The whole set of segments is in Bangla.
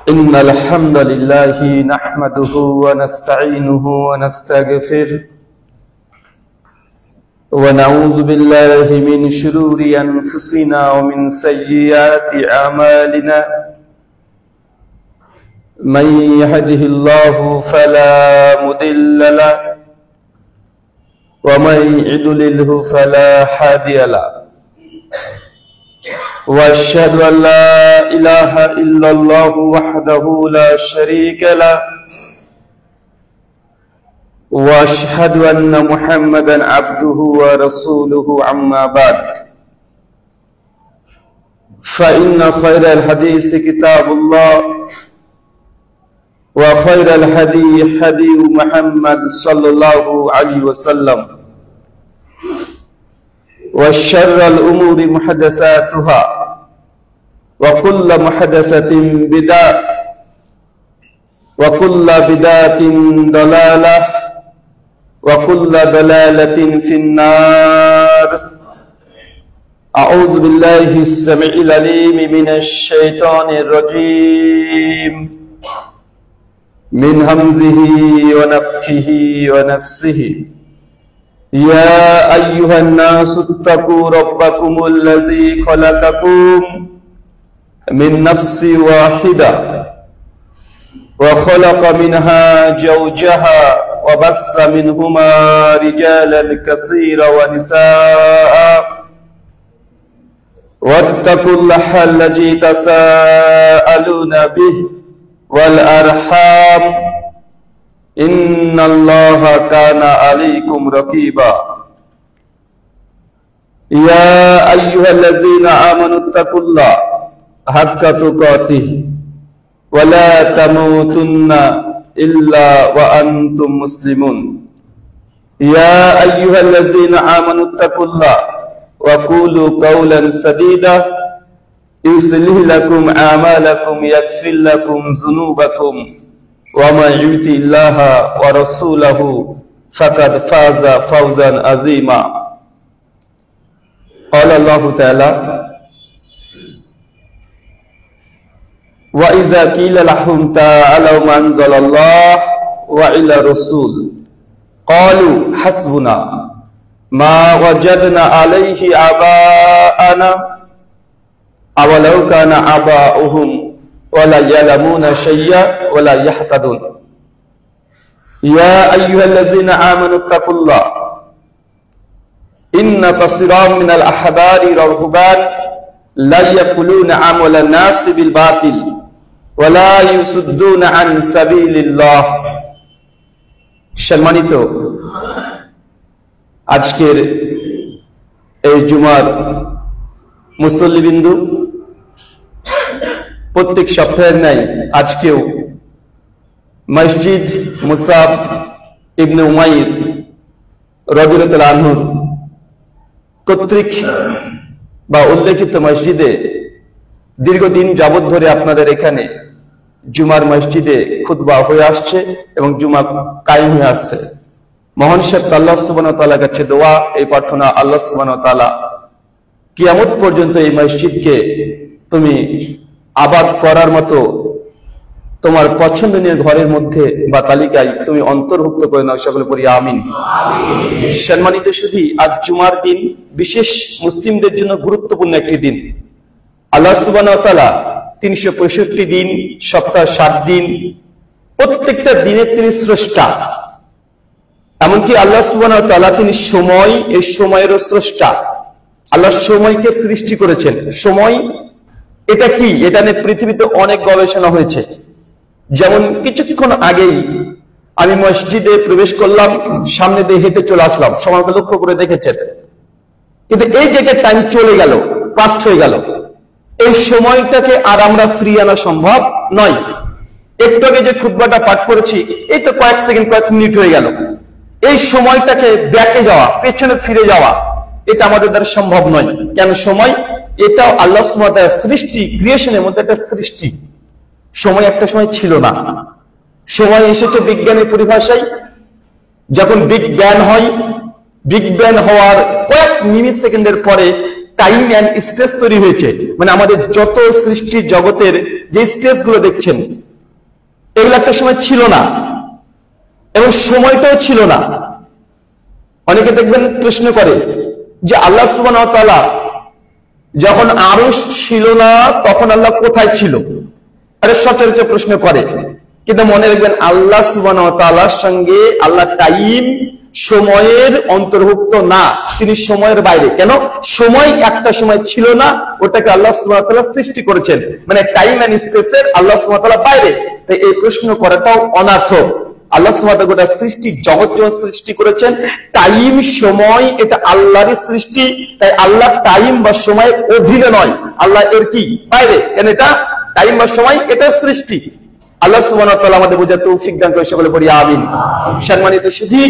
إن الحمد لله نحمده ونستعينه ونستغفره ونعوذ بالله من شرور أنفسنا ومن سيئات أعمالنا من يهده الله فلا مضل له ومن يضلل فلا هادي له وأشهد أن لا إله إلا الله وحده لا شريك له وأشهد أن محمدا عبده ورسوله أما بعد فإن خير الحديث كتاب الله وخير الهدي هدي محمد صلى الله عليه وسلم وشر الأمور محدثاتها وكل محدثة بدعة وكل بدعة ضلالة وكل ضلالة في النار. أعوذ بالله السميع العليم من الشيطان الرجيم من همزه ونفخه ونفسه. يا أيها الناس اتقوا ربكم الذي خلقكم من نفس واحدة وخلق منها زوجها وبث منهما رجالا كثيرا ونساء واتقوا الله الذي تساءلون به والأرحام إن الله كان عليكم رقيبا. يا أيها الذين آمنوا اتقوا الله حق تقاته ولا تموتن إلا وأنتم مسلمون. يا أيها الذين آمنوا اتقوا الله وقولوا قولا سديدا يصلح لكم أعمالكم يغفر لكم ذنوبكم ومن يطع الله ورسوله فقد فاز فوزا عظيما. قال الله تعالى وإذا قيل لهم تعالوا ما أنزل الله وإلى الرسول قالوا حسبنا ما وجدنا عليه آباءنا أولو كان آباؤهم ولا يعلمون شيئا ولا يهتدون. يا أيها الذين آمنوا اتقوا الله إن كثيرا من الأحبار والرهبان لا يأكلون أموال الناس بالباطل ولا يصدون عن سبيل الله. সম্মানিত আজকের এই জুমার মুসল্লিবিন্দু প্রত্যেক সপ্তাহের ন্যায় আজকেও মসজিদ মুসাব ইবনে উমাইর রাদিয়াল্লাহু আনহু কর্তৃক বা উল্লেখিত মসজিদে দীর্ঘদিন যাবত ধরে আপনাদের এখানে জুমার মসজিদে খুতবা হয়ে আসছে এবং জুমা কায়েম হয়ে আসছে। মহান শেখ আল্লাহ সুবহানাহু ওয়া তাআলার কাছে দোয়া, এই প্রার্থনা, আল্লাহ সুবহানাহু ওয়া তাআলা কিয়ামত পর্যন্ত এই মসজিদকে তুমি আবাদ করার মতো তোমার পছন্দনীয় ঘরের মধ্যে বা তালিকায় তুমি অন্তর্ভুক্ত করে নাও, সকলে পড়ি আমিন। সম্মানিত সুধী, আজ জুমার দিন বিশেষ মুসলিমদের জন্য গুরুত্বপূর্ণ একটি দিন। আল্লাহ সুবহানাহু ওয়া তাআলা 365 দিন, সপ্তাহ 7 দিন, প্রত্যেকটা দিনের তিনি স্রষ্টা। এমনকি আল্লাহ সুবহানাহু ওয়া তাআলা তিনি সময়, এই সময়েরও স্রষ্টা। আল্লাহ সময়কে সৃষ্টি করেছেন। সময় এটা কি, এটা নিয়ে পৃথিবীতে অনেক গবেষণা হয়েছে। যেমন কিছুক্ষণ আগেই আমি মসজিদে প্রবেশ করলাম, সামনে দিয়ে হেঁটে চলে আসলাম, সময়কে লক্ষ্য করে দেখেছেন। কিন্তু এই জায়গায় টাইম চলে গেল, পাস্ট হয়ে গেল। এই সময়টাকে আর আমরা ফ্রি আনা সম্ভব নয়। একটু আগে যে খুতবাটা পাঠ করেছি, এই তো কয়েক সেকেন্ড, কয়েক মিনিট হয়ে গেল। এই সময়টাকে ব্যাকে যাওয়া, পেছনে ফিরে যাওয়া, এটা আমাদের দ্বারা সম্ভব নয়। কেন? সময় এটাও আল্লাহ সুবহানাহু ওয়া তাআলার সৃষ্টি, ক্রিয়েশনের মধ্যে একটা সৃষ্টি। সময় একটা সময় ছিল না। সময় এসেছে বিজ্ঞানের পরিভাষায়, যখন বিগ ব্যাং হয়, বিগ ব্যাং হওয়ার কয়েক মিলি সেকেন্ডের পরে টাইম এন্ড স্পেস তৈরি হয়েছে। মানে আমাদের যত সৃষ্টি জগতের যে স্পেস গুলো দেখছেন, এগুলো একটা সময় ছিল না এবং সময়টাও ছিল না। অনেকে দেখবেন প্রশ্ন করে যে আল্লাহ সুবহানাহু ওয়া তাআলা যখন আরশ ছিল না তখন আল্লাহ কোথায় ছিল? আরে সচরাচর প্রশ্ন করে। কিন্তু মনে রাখবেন, আল্লাহ সুবহানাহু ওয়া তাআলার সঙ্গে আল্লাহ টাইম সময়ের অন্তর্ভুক্ত না, তিনি সময়ের বাইরে। কেন? সময় একটা সময় ছিল না, ওটাকে আল্লাহ সুবহানাহু ওয়া তাআলা সৃষ্টি করেছেন। মানে টাইম এন্ড স্পেসের আল্লাহ সুবহানাহু ওয়া তাআলা বাইরে। তাই এই প্রশ্ন করাটাও অনার্থক। আল্লাহ সুবহানাহু ওয়া তাআলা গোটা সৃষ্টি জগৎ সৃষ্টি করেছেন। টাইম সময় এটা আল্লাহরই সৃষ্টি। তাই আল্লাহ টাইম বা সময়ের অধীনে নয়, আল্লাহ এর কি বাইরে। কেন? এটা টাইম বা সময় এটা সৃষ্টি। আল্লাহ সুবহানাহু ওয়া তাআলা আমাদের বোঝার তৌফিক দান করে, সকলে পড়ি আমিন। সম্মানিত সুধী,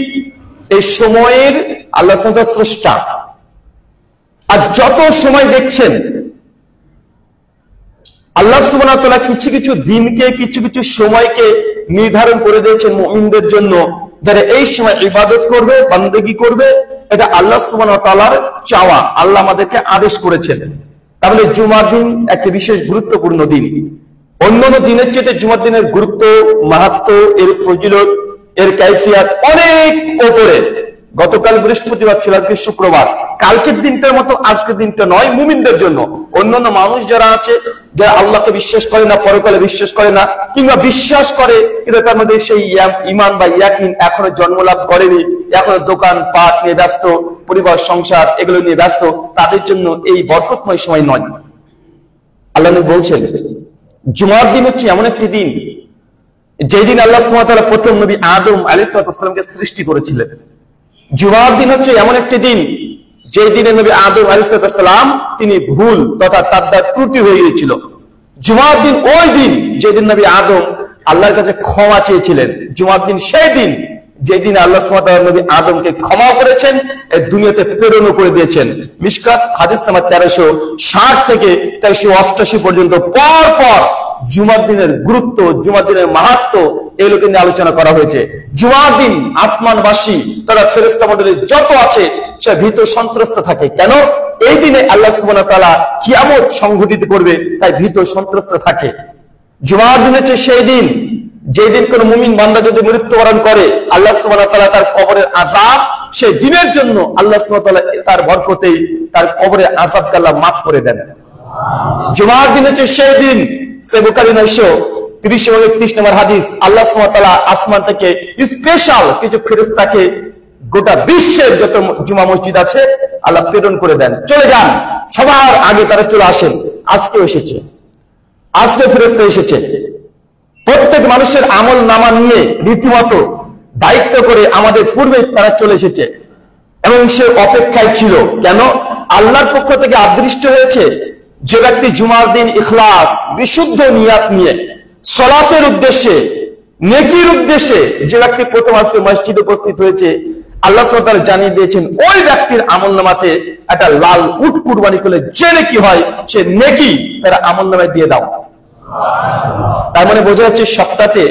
এই সময়ের আল্লাহ সুবহানাহু ওয়া তাআলা স্রষ্টা। আর যত সময় দেখছেন, আল্লাহ সুবহানাহু ওয়া তাআলা কিছু কিছু দিনকে, কিছু কিছু সময়কে নির্ধারণ করে দিয়েছেন মুমিনদের জন্য, যারা এই সময় ইবাদত করবে, বান্দেগি করবে। এটা আল্লাহ সুবহানাহু ওয়া তাআলার চাওয়া, আল্লাহ আমাদেরকে আদেশ করেছেন। তাহলে জুমার দিন একটি বিশেষ গুরুত্বপূর্ণ দিন। অন্যান্য দিনের চেয়ে জুমার দিনের গুরুত্ব, মাহাত্ম্য, এর ফজিলত, এর কাইফিয়াত অনেক উপরে। গতকাল বৃহস্পতিবার ছিল, আজকে শুক্রবার। কালকের দিনটার মতো আজকের দিনটা নয় মুমিনদের জন্য। অন্যান্য মানুষ যারা আছে, যারা আল্লাহকে বিশ্বাস করে না, পরকালে বিশ্বাস করে না, কিংবা বিশ্বাস করে কিন্তু তার মধ্যে সেই ঈমান বা ইয়াকিন এখনো জন্মলাভ করেনি, এখনো দোকান পাট নিয়ে ব্যস্ত, পরিবার সংসার এগুলো নিয়ে ব্যস্ত, তাদের জন্য এই বরকতময় সময় নয়। আল্লাহ বলছেন, জুমার দিন হচ্ছে এমন একটি দিন যেই দিন আল্লাহ সুবহানাহু ওয়া তাআলা প্রথম নবী আদম আলাইহিস সালামকে সৃষ্টি করেছিলেন। জুমার দিন হচ্ছে এমন একটি দিন যে দিনে নবী আদম আলাইহিস সালাম তিনি ভুল তথা তার দ্বারা ত্রুটি হয়ে গিয়েছিল। জুমার দিন ওই দিন যেদিন নবী আদম আল্লাহর কাছে ক্ষমা চেয়েছিলেন। জুমার দিন সেই দিন যেদিন আল্লাহ সুবহানাহু ওয়া তাআলা নবী আদমকে ক্ষমা করেছেন, এই দুনিয়াতে প্রেরণ করে দিয়েছেন। মিশকাত হাদিস নাম্বার 1360 থেকে 1388 পর্যন্ত পর পর জুমার দিনের গুরুত্ব, জুমার দিনের মাহাত্ম্য এগুলোকে নিয়ে আলোচনা করা হয়েছে। জুমার দিন আসমানবাসী তারা ফেরেশতা মণ্ডলী যত আছে সে ভীত সন্ত্রস্ত থাকে। কেন? এই দিনে আল্লাহ সুবহানাহু ওয়া তাআলা কিয়ামত সংঘটিত করবে, তাই ভীত সন্ত্রস্ত থাকে। জুমার দিন হচ্ছে সেই দিন যেদিন কোন মুমিন বান্দা যদি মৃত্যুবরণ করে, আল্লাহ সুবহানাহু ওয়া তাআলা তার কবরের আযাব সেই দিনের জন্য আল্লাহ সুবহানাহু ওয়া তাআলা তার বরকতেই তার কবরের আযাবকে আল্লাহ মাফ করে দেন। জুমার দিন হচ্ছে সেই দিন, সে বুখারী 930 নম্বর হাদিস, আল্লাহ সুবহানাহু ওয়া তাআলা আসমান থেকে স্পেশাল কিছু ফেরেশতাকে গোটা বিশ্বের যত জুমা মসজিদ আছে আল্লাহ প্রেরণ করে দেন। চলে যান, সবার আগে তারা চলে আসেন। আজকে এসেছে, আজকে ফেরেশতা এসেছে। প্রত্যেক মানুষের আমল নামা নিয়ে রীতিমতো দায়িত্ব করে আমাদের পূর্বে তারা চলে এসেছে এবং সে অপেক্ষায় ছিল। কেন? আল্লাহর পক্ষ থেকে আদৃষ্ট হয়েছে যে ব্যক্তি জুমার দিন ইখলাস বিশুদ্ধ নিয়াত নিয়ে সালাতের উদ্দেশ্যে নেকির উদ্দেশ্যে যে ব্যক্তি প্রথম আজকে মসজিদে উপস্থিত হয়েছে, আল্লাহ সুবহানাহু ওয়া তাআলা জানিয়ে দিয়েছেন ওই ব্যক্তির আমলনামাতে একটা লাল উট কুরবানি করলে যে নেকি হয় সে নেকি তার আমলনামায় দিয়ে দাও। তার মানে বোঝা যাচ্ছে সপ্তাহে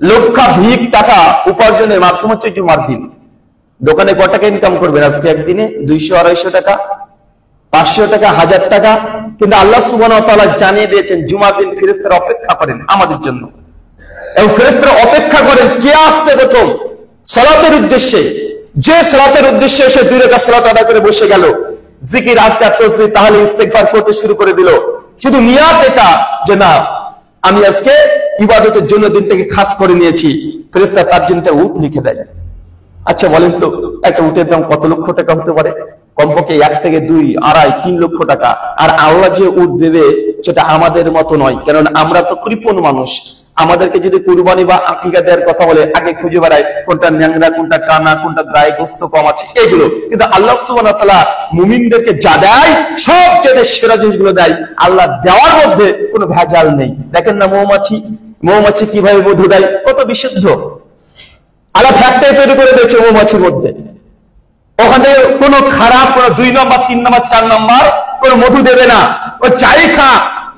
লক্ষাধিক টাকা উপার্জনের মাধ্যম হচ্ছে জুমার দিন। দোকানে কত টাকা ইনকাম করবেন আজকে একদিনে? 200-250 টাকা, 500 টাকা, 1000 টাকা। কিন্তু আল্লাহ সুবহানাহু ওয়া তাআলা জানিয়ে দিয়েছেন জুমার দিন ফেরেশতারা অপেক্ষা করেন আমাদের জন্য, এবং ফেরেশতারা অপেক্ষা করেন কে আসছে প্রথম সালাতের উদ্দেশ্যে। যে সালাতের উদ্দেশ্যে সে 2 রাকাত সালাত আদায় করে বসে গেল, জিকির আজকার তাসবিহ তাহলিল ইস্তিগফার করতে শুরু করে দিল, শুধু নিয়াত এটা যে না আমি আজকে ইবাদতের জন্য দিনটাকে খাস করে নিয়েছি, ফেরেশতা তার জন্য উট লিখে দেয়। আচ্ছা বলেন তো একটা উটের দাম কত লক্ষ টাকা হতে পারে? কমপক্ষে 1 থেকে 2, 2.5, 3 লক্ষ টাকা। আর আল্লাহ যে উট দেবে সেটা আমাদের মতো নয়, কারণ আমরা তো কৃপণ মানুষ। আমাদেরকে যদি কুরবানি বা আকিকা দেওয়ার কথা বলে আগে খুঁজে বেড়ায় কোনটা ন্যাংরা, কোনটা কানা, কোনটা গায়ে গোস্ত কম আছে, এগুলো। কিন্তু আল্লাহ সুবহানাহু ওয়া তাআলা মুমিনদেরকে যা দেয় সবচেয়ে সেরা জিনিসগুলো দেয়। আল্লাহ দেওয়ার মধ্যে কোনো ভেজাল নেই। দেখেন না মৌমাছি কিভাবে মধু দেয়, কত বিশুদ্ধ। আল্লাহ ফ্যাক্টরি তৈরি করে দিয়েছে মৌমাছির মধ্যে, ওখানে কোনো খারাপ, কোনো 2 নম্বর, 3 নম্বর, 4 নম্বর কোনো মধু দেবে না। ও চাই খা,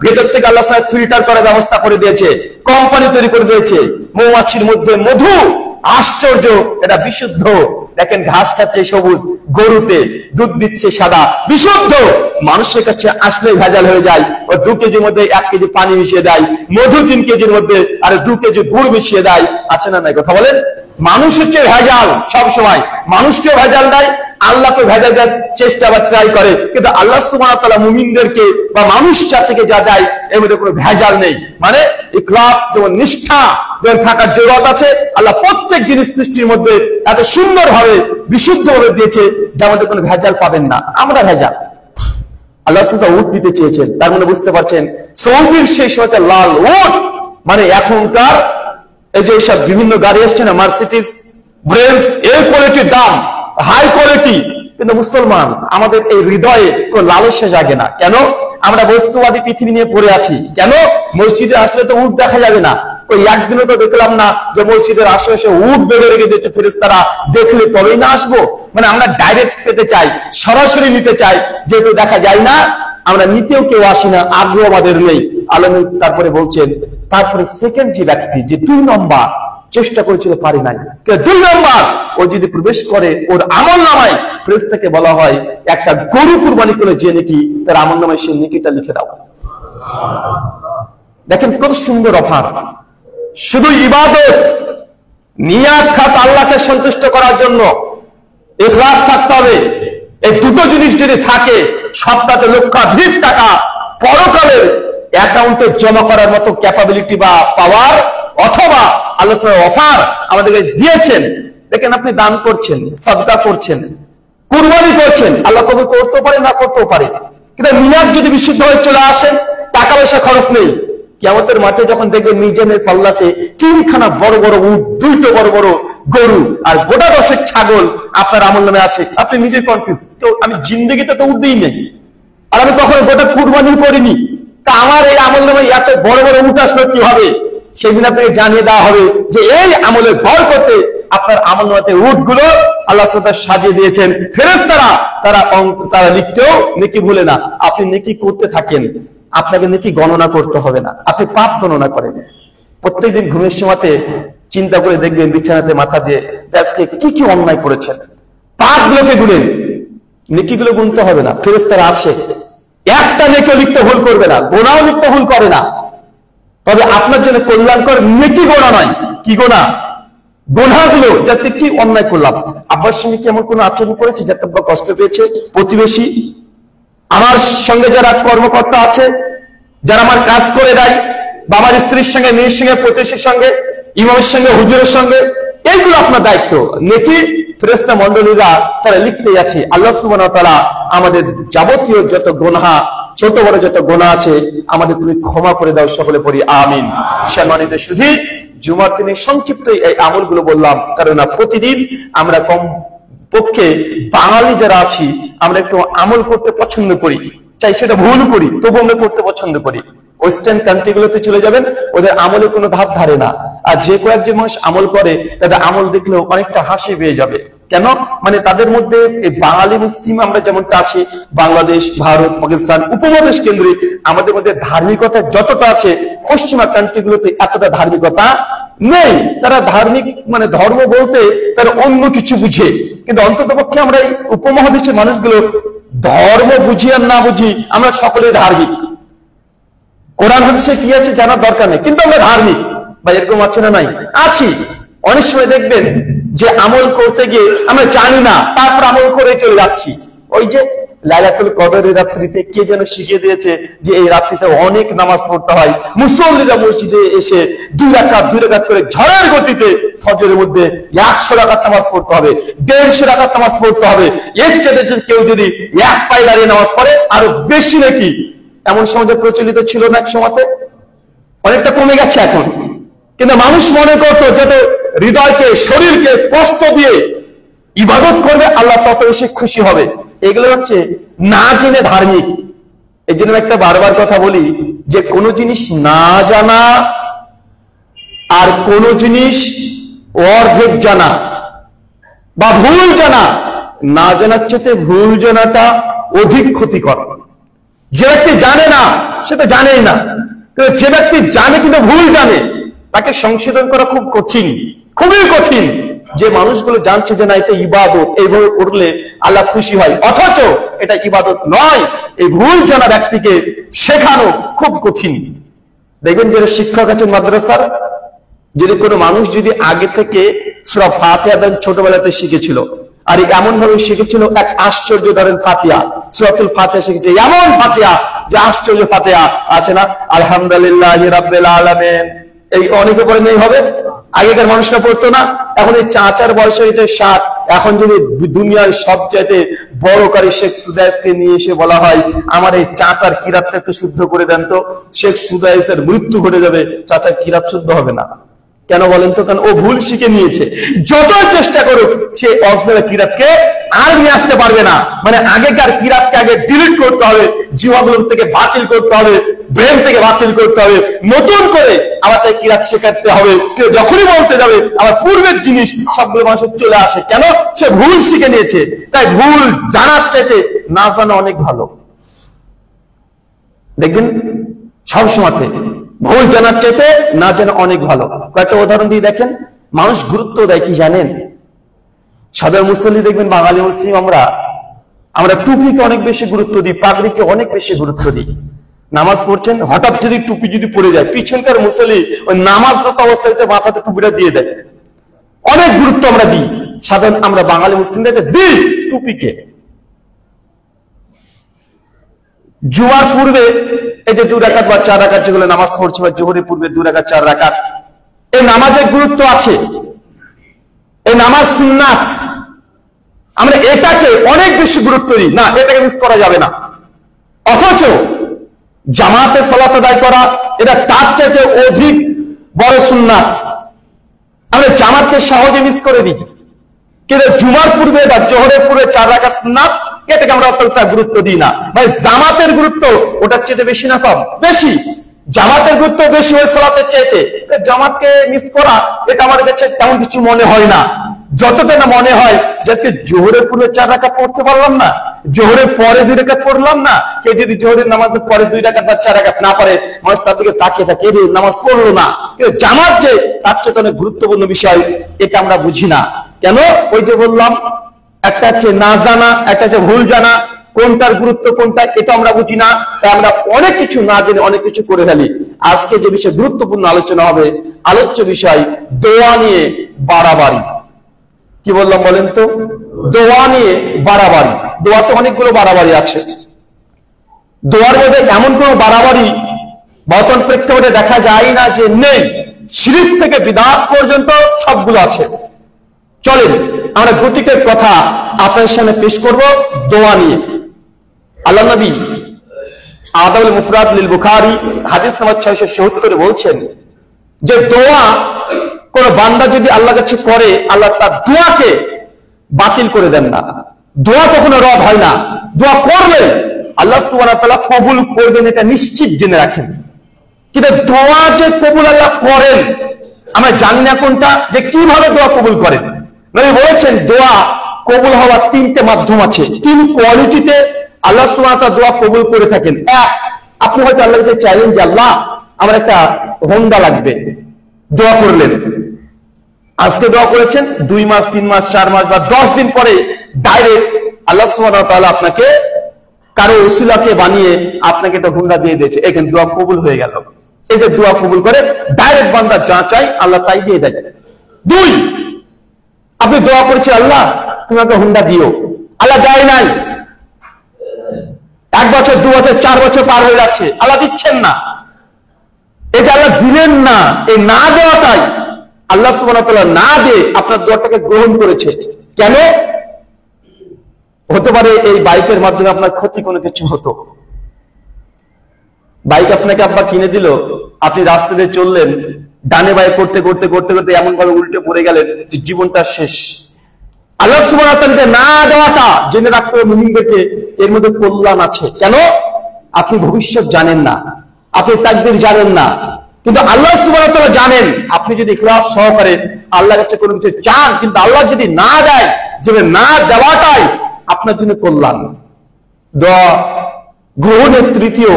ভেতর থেকে আল্লাহ ফিল্টার করার ব্যবস্থা করে দিয়েছে, কোম্পানি তৈরি করে দিয়েছে। মৌমাছির মধ্যে মধু আশ্চর্য, এটা বিশুদ্ধ। দেখেন ঘাস খাচ্ছে সবুজ, গরুতে দুধ দিচ্ছে সাদা, বিশুদ্ধ। মানুষের কাছে আসলে ভেজাল হয়ে যায়। ও 2 কেজির মধ্যে 1 কেজি পানি মিশিয়ে দেয়, মধু 3 কেজির মধ্যে আর 2 কেজি গুড় মিশিয়ে দেয়। আছে না নাই কথা বলেন? মানুষ হচ্ছে ভেজাল সব সময়, মানুষকে ভেজাল দেয়, আল্লাহকে ভেজাল দেওয়ার চেষ্টা বা ট্রাই করে। কিন্তু আল্লাহ সুবহানাহু ওয়া তাআলা মুমিনদেরকে বা মানুষ থেকে যা দেয় এর মধ্যে কোনো ভেজাল নেই। মানে ইখলাস যেমন নিষ্ঠা যেমন থাকার জরুরত আছে, আল্লাহ প্রত্যেক জিনিস সৃষ্টির মধ্যে এত সুন্দর ভাবে বিশুদ্ধ ভাবে দিয়েছে যার মধ্যে কোনো ভেজাল পাবেন না। আমরা ভেজাল। আল্লাহ সুবহানাহু উট দিতে চেয়েছেন, তার মানে বুঝতে পারছেন সৌদির সেই সময়টা লাল উট। মানে এখনকার এই যে সব বিভিন্ন গাড়ি আসছে না, মার্সিডিজ ব্রেঞ্জ, এই কোয়ালিটির দাম, হাই কোয়ালিটি, কিন্তু মুসলমান আমাদের এই হৃদয়ে কোনো লালসা জাগে না। কেন? আমরা বস্তুবাদী পৃথিবী নিয়ে পড়ে আছি। কেন? মসজিদে আসলে তো উট দেখা যাবে না। ওই একদিনও তো দেখলাম না যে মসজিদের আশেপাশে উট বেঁধে রেখে দিচ্ছে ফেরেশতারা, দেখলে তবেই না আসবো। মানে আমরা ডাইরেক্ট পেতে চাই, সরাসরি নিতে চাই, যেহেতু দেখা যায় না আমরা নিতেও কেউ আসি না, আগ্রহ আমাদের নেই। আলমী তারপরে বলছেন, তারপরে সেকেন্ড যে ব্যক্তি যে 2 নম্বর চেষ্টা করেছিল পারে নাই, 2 নম্বর ও যদি প্রবেশ করে ওর আমলনামায় ফেরেশতাকে বলা হয় একটা গরু কুরবানি করে যে নাকি তার আমলনামায় সে নেকিটা লিখে দাও। দেখেন কত সুন্দর অফার। শুধু ইবাদত নিয়াত খাস আল্লাহকে সন্তুষ্ট করার জন্য ইখলাস থাকতে হবে। এই 2টো জিনিস যদি থাকে সপ্তাহে লক্ষাধিক টাকা পরকালের অ্যাকাউন্টে জমা করার মতো ক্যাপাবিলিটি বা পাওয়ার অথবা আল্লাহ অফার আমাদেরকে দিয়েছেন। দেখেন আপনি দান করছেন, সাদকা করছেন, কুরবানি করছেন, আল্লাহ কবুল করতেও পারে না করতেও পারে। কিন্তু নিয়াত যদি বিশুদ্ধ হয়ে চলে আসে, টাকা পয়সা খরচ নেই। কিয়ামতের মাঠে যখন দেখবেন মিজানের পাল্লাতে 3খানা বড় বড় উট, 2টো বড় বড় গরু আর গোটা 10 ছাগল আপনার আমলনামে আছে, আপনি নিজে কনফিউজ, তো আমি জিন্দেগিতে তো উট দিই নেই, আর আমি কখনো গোটা কুরবানি করিনি, তা আমার এই আমলনামে এত বড় বড় উট আসলো কি হবে? সেদিন আপনাকে জানিয়ে দেওয়া হবে যে এই আমলে ভর করতে আপনার আমলনামাতে উটগুলো আল্লাহ সুবহানাহু সাজিয়ে দিয়েছেন। ফেরেশতারা তারা লিখতেও নেকি ভুলে না। আপনি নেকি করতে থাকেন, আপনাকে নেকি গণনা করতে হবে না, আপনি পাপ গণনা করেন। প্রত্যেকদিন ঘুমের সময়তে চিন্তা করে দেখবেন বিছানাতে মাথা দিয়ে আজকে কি কি অন্যায় করেছেন, পাপগুলোকে গুনেন, নেকিগুলো গুনতে হবে না। ফেরেশতারা আছে, একটা নেকি লিখতে ভুল করবে না, গোনাও লিখতে ভুল করে না। তবে আপনার জন্য কল্যাণকর নেকি গোনা নয়, কি গোনা? গোনাগুলো আজকে কি অন্যায় করলাম, আব্বার সঙ্গে কি এমন কোন আচরণ করেছে যাতে আব্বা কষ্ট পেয়েছে, প্রতিবেশী, আমার সঙ্গে যারা কর্মকর্তা আছে, যারা আমার কাজ করে দেয়, বাবার স্ত্রীর সঙ্গে, মেয়ের সঙ্গে, প্রতিবেশীর সঙ্গে, ইমামের সঙ্গে, হুজুরের সঙ্গে, এইগুলো আপনার দায়িত্ব। নেকি ফেরেশতা মণ্ডলীরা তারা লিখতেই আছে। আল্লাহ সুবহানাহু ওয়া তাআলা আমাদের যাবতীয় যত গুনাহ, ছোট বড় যত গুনাহ আছে আমাদের তুমি ক্ষমা করে দাও, সকলে পড়ি আমিন। সম্মানিত সুধী, জুমার দিনে সংক্ষিপ্ত এই আমলগুলো বললাম, কারণ প্রতিদিন আমরা কম পক্ষে বাঙালি যারা আছি আমরা একটু আমল করতে পছন্দ করি, চাই সেটা ভুল করি তবু আমরা করতে পছন্দ করি। ওয়েস্টার্ন কান্ট্রি গুলোতে চলে যাবেন, ওদের আমলে কোনো ধার ধারে না। আর যে কয়েকজন মানুষ আমল করে তাদের আমল দেখলেও অনেকটা হাসি পেয়ে যাবে। কেন? মানে তাদের মধ্যে এই বাঙালি মুসলিম আমরা যেমনটা আছি, বাংলাদেশ, ভারত, পাকিস্তান, উপমহাদেশ কেন্দ্রিক আমাদের মধ্যে ধার্মিকতা যতটা আছে পশ্চিমা কান্ট্রি গুলোতে এতটা ধার্মিকতা নেই। তারা ধার্মিক মানে ধর্ম বলতে তারা অন্য কিছু বুঝে, কিন্তু অন্তত পক্ষে আমরা এই উপমহাদেশের মানুষগুলো ধর্ম বুঝি আর না বুঝি আমরা সকলে ধার্মিক। কোরআন হাদিসে কি আছে জানার দরকার নেই, কিন্তু আমরা ধার্মিক। বা এরকম আছে না? নাই, আছি। অনেক সময় দেখবেন যে আমল করতে গিয়ে আমরা জানি না, তারপর আমল করে চলে যাচ্ছি। ওই যে লাইলাতুল কদরের রাত্রিতে কে যেন শিখিয়ে দিয়েছে যে এই রাত্রিতে অনেক নামাজ পড়তে হয়। মুসল্লিরা মসজিদে এসে 2 রাকাত করে ঝড়ের গতিতে ফজরের মধ্যে 100 রাকাত নামাজ পড়তে হবে, 150 রাকাত নামাজ পড়তে হবে। এর চেয়ে কেউ যদি এক পায়ে দাঁড়িয়ে নামাজ পড়ে আরো বেশি নাকি। এমন সমাজে প্রচলিত ছিল না এক সময়তে, অনেকটা কমে গেছে এখন। কিন্তু মানুষ মনে করতো যত হৃদয়কে শরীরকে কষ্ট দিয়ে ইবাদত করবে আল্লাহ তত বেশি খুশি হবে। এগুলো হচ্ছে না জেনে ধার্মিক। এই জন্য একটা বারবার কথা বলি যে কোন জিনিস না জানা আর কোন জিনিস অর্ধেক জানা বা ভুল জানা, না জানার চেয়ে ভুল জানাটা অধিক ক্ষতিকর। যে ব্যক্তি জানে না সেটা জানেই না, যে ব্যক্তি জানে কিন্তু ভুল জানে তাকে সংশোধন করা খুব কঠিন, খুবই কঠিন। যে মানুষগুলো জানছে যে না এটা ইবাদত, এইভাবে করলে আল্লাহ খুশি হয়, অথচ এটা ইবাদত নয়, এই ভুল জানা ব্যক্তিকে শেখানো খুব কঠিন। দেখবেন যে শিক্ষক আছেন মাদ্রাসার, যদি কোনো মানুষ যদি আগে থেকে সূরা ফাতিহা ছোটবেলাতে শিখেছিল, আর এমন ভাবে শিখেছিল এক আশ্চর্য, ধরেন ফাতিহা, সূরাতুল ফাতিহা শিখেছে, এমন ফাতিহা যে আশ্চর্য ফাতিহা আছে না, আলহামদুলিল্লাহি রাব্বিল আলামিন, এই অনেকে পড়ে নেই হবে। আগেকার মানুষরা পড়তো না। এখন এই চাচার বয়স হয়েছে 60, এখন যদি দুনিয়ার সবচাইতে বড় কারি শেখ সুদাইসকে নিয়ে এসে বলা হয় আমার এই চাচার কিরাতটা একটু শুদ্ধ করে দেন তো, শেখ সুদাইসের মৃত্যু ঘটে যাবে, চাচার কিরাত শুদ্ধ হবে না। কেন বলেন তো? কারণ ও ভুল শিখে নিয়েছে। যত চেষ্টা করুক সে অরিজিনাল কিরাতকে আর নিয়ে আসতে পারবে না। মানে আগেকার কিরাতকে আগে ডিলিট করতে হবে, জিহ্বাগুলো থেকে বাতিল করতে হবে, ব্রেন থেকে বাতিল করতে হবে, নতুন করে আবার তাই কিরাত শেখাতে হবে। কেউ যখনই বলতে যাবে আবার পূর্বের জিনিস সবগুলো মানুষের চলে আসে। কেন? সে ভুল শিখে নিয়েছে। তাই ভুল জানার চাইতে না জানা অনেক ভালো। দেখবেন সবসময় ভুল জানার চাইতে না জানা অনেক ভালো। কয়েকটা উদাহরণ দিয়ে দেখেন। মানুষ গুরুত্ব দেয় কি জানেন? সাধারণ মুসল্লি দেখবেন বাঙালি মুসলিম আমরা টুপিকে অনেক বেশি গুরুত্ব দিই, পাগড়িকে অনেক বেশি গুরুত্ব দিই। নামাজ পড়ছেন, হঠাৎ যদি টুপি যদি পড়ে যায়, পিছনকার মুসল্লি ওই নামাজরত অবস্থায় মাথাতে টুপিটা দিয়ে দেয়, অনেক গুরুত্ব আমরা দিই। সাধারণ আমরা বাঙালি মুসলিমদের দিই টুপিকে। জুমার পূর্বে এই যে 2 রাকাত বা 4 রাকাত যেগুলো নামাজ পড়ছে, বা জোহরের পূর্বে 2 রাকাত 4 রাকাত, এই নামাজের গুরুত্ব আছে। এই নামাজ সুন্নাত, আমরা এটাকে অনেক বেশি গুরুত্ব দিই না, এটাকে মিস করা যাবে না। অথচ জামাতে সালাত আদায় করা এটা তার চাইতে অধিক বড় সুন্নাত। আমরা জামাতকে সহজে মিস করে দিই, কিন্তু জুমার পূর্বে বা জোহরের পূর্বে 4 রাকাত সুন্নাত এটাকে আমরা অতটা গুরুত্ব দিই না। ভাই জামাতের গুরুত্ব ওটার চাইতে বেশি না কম? বেশি। জামাতের গুরুত্ব বেশি হয় সালাতের চাইতে। জামাতকে মিস করা এটা আমার কাছে তেমন কিছু মনে হয় না। যতটা না মনে হয় যে আজকে জোহরের পূর্বে 4 রাকাত পড়তে পারলাম না, জোহরের পরে 2 রাকাত পড়লাম না। কেউ যদি জোহরের নামাজের পরে 2 রাকাত বা 4 রাকাত না পারে, মানুষ তার দিকে তাকিয়ে থাকে, এর নামাজ পড়লো না। কিন্তু জামাত যে তার চেয়ে অনেক গুরুত্বপূর্ণ বিষয়, এটা আমরা বুঝি না। কেন? ওই যে বললাম, একটা হচ্ছে না জানা, একটা হচ্ছে ভুল জানা। কোনটার গুরুত্ব কোনটা এটা আমরা বুঝি না, তাই আমরা অনেক কিছু না জেনে অনেক কিছু করে ফেলি। আজকে যে বিষয়ে গুরুত্বপূর্ণ আলোচনা হবে, আলোচ্য বিষয় দোয়া নিয়ে বাড়াবাড়ি। কি বললাম বলেন তো? দোয়া নিয়ে বাড়াবাড়ি। দোয়াতে অনেকগুলো বাড়াবাড়ি আছে। দোয়ার মধ্যে এমন কোন বাড়াবাড়ি বর্তমান প্রেক্ষাপটে দেখা যায় না যে নেই। শিরক থেকে বিদআত পর্যন্ত সবগুলো আছে। চলেন আমরা গতিকের কথা আপনাদের সামনে পেশ করব দোয়া নিয়ে। আল্লাহ নবী আদাবুল মুফরাদ লিল বুখারী হাদিস নাম্বার 677 বলছেন যে দোয়া কোন বান্দা যদি আল্লাহর কাছে করে, আল্লাহ তার দোয়াকে বাতিল করে দেন না। দোয়া কখনো রদ হয় না। দোয়া করলে আল্লাহ সুবহানাহু ওয়া তাআলা কবুল করবেন, এটা নিশ্চিত জেনে রাখেন। কিন্তু দোয়া যে কবুল আল্লাহ করেন আমরা জানি না কোনটা, যে কিভাবে দোয়া কবুল করেন। নবী বলেছেন দোয়া কবুল হওয়ার তিনটে মাধ্যম আছে, তিন কোয়ালিটিতে আল্লাহ সুবহানাহু ওয়া তাআলা দোয়া কবুল করে থাকেন। এক, আপনি হয়তো আল্লাহর কাছে চাইলেন যে আল্লাহ আমার একটা হোন্ডা লাগবে, দোয়া করলেন। আজকে দোয়া করেছেন, 2 মাস 3 মাস 4 মাস বা 10 দিন পরে ডাইরেক্ট আল্লাহ সুবহানাহু ওয়া তাআলা আপনাকে কারো ওসিলাকে বানিয়ে আপনাকে একটা হোন্ডা দিয়ে দিয়েছে, এখানে দোয়া কবুল হয়ে গেল। এই যে দোয়া কবুল করে ডাইরেক্ট বান্দা যা চাই আল্লাহ তাই দিয়ে দেয়। 2, আপনি দোয়া করেছেন আল্লাহ তুমি আমাকে হোন্ডা দিও, আল্লাহ দেয় নাই, 1 বছর 2 বছর 4 বছর পার হয়ে যাচ্ছে, আল্লাহ দিচ্ছেন না। এই যে আল্লাহ দিলেন না, এই না দেওয়াটাই আল্লাহ সুবহানাহু ওয়া তাআলা না দিয়ে আপনার দোয়াটাকে গ্রহণ করেছে। কেন? হতে পারে এই বাইকের মাধ্যমে আপনার ক্ষতি কোনো কিছু হতো। বাইক আপনাকে আব্বা কিনে দিল, আপনি রাস্তা দিয়ে চললেন, ডানে বায়ে করতে করতে করতে করতে এমন ভাবে উল্টে পড়ে গেলেন যে জীবনটা শেষ। আল্লাহ সুবহানাহু ওয়া তাআলা না দেওয়াটা জেনে রাখতে হবে মুমিনদেরকে, এর মধ্যে কল্যাণ আছে। কেন? আপনি ভবিষ্যৎ জানেন না, আপনি তাকদীর জানেন না, কিন্তু আল্লাহ সুবহানাহু ওয়া তাআলা জানেন। আপনি যদি ইখলাস সহকারে আল্লাহর কাছে কোনো কিছু চান, কিন্তু আল্লাহ যদি না দেয়, যে না দেওয়াটাই আপনার জন্য কল্যাণ। দোয়া গ্রহণের তৃতীয়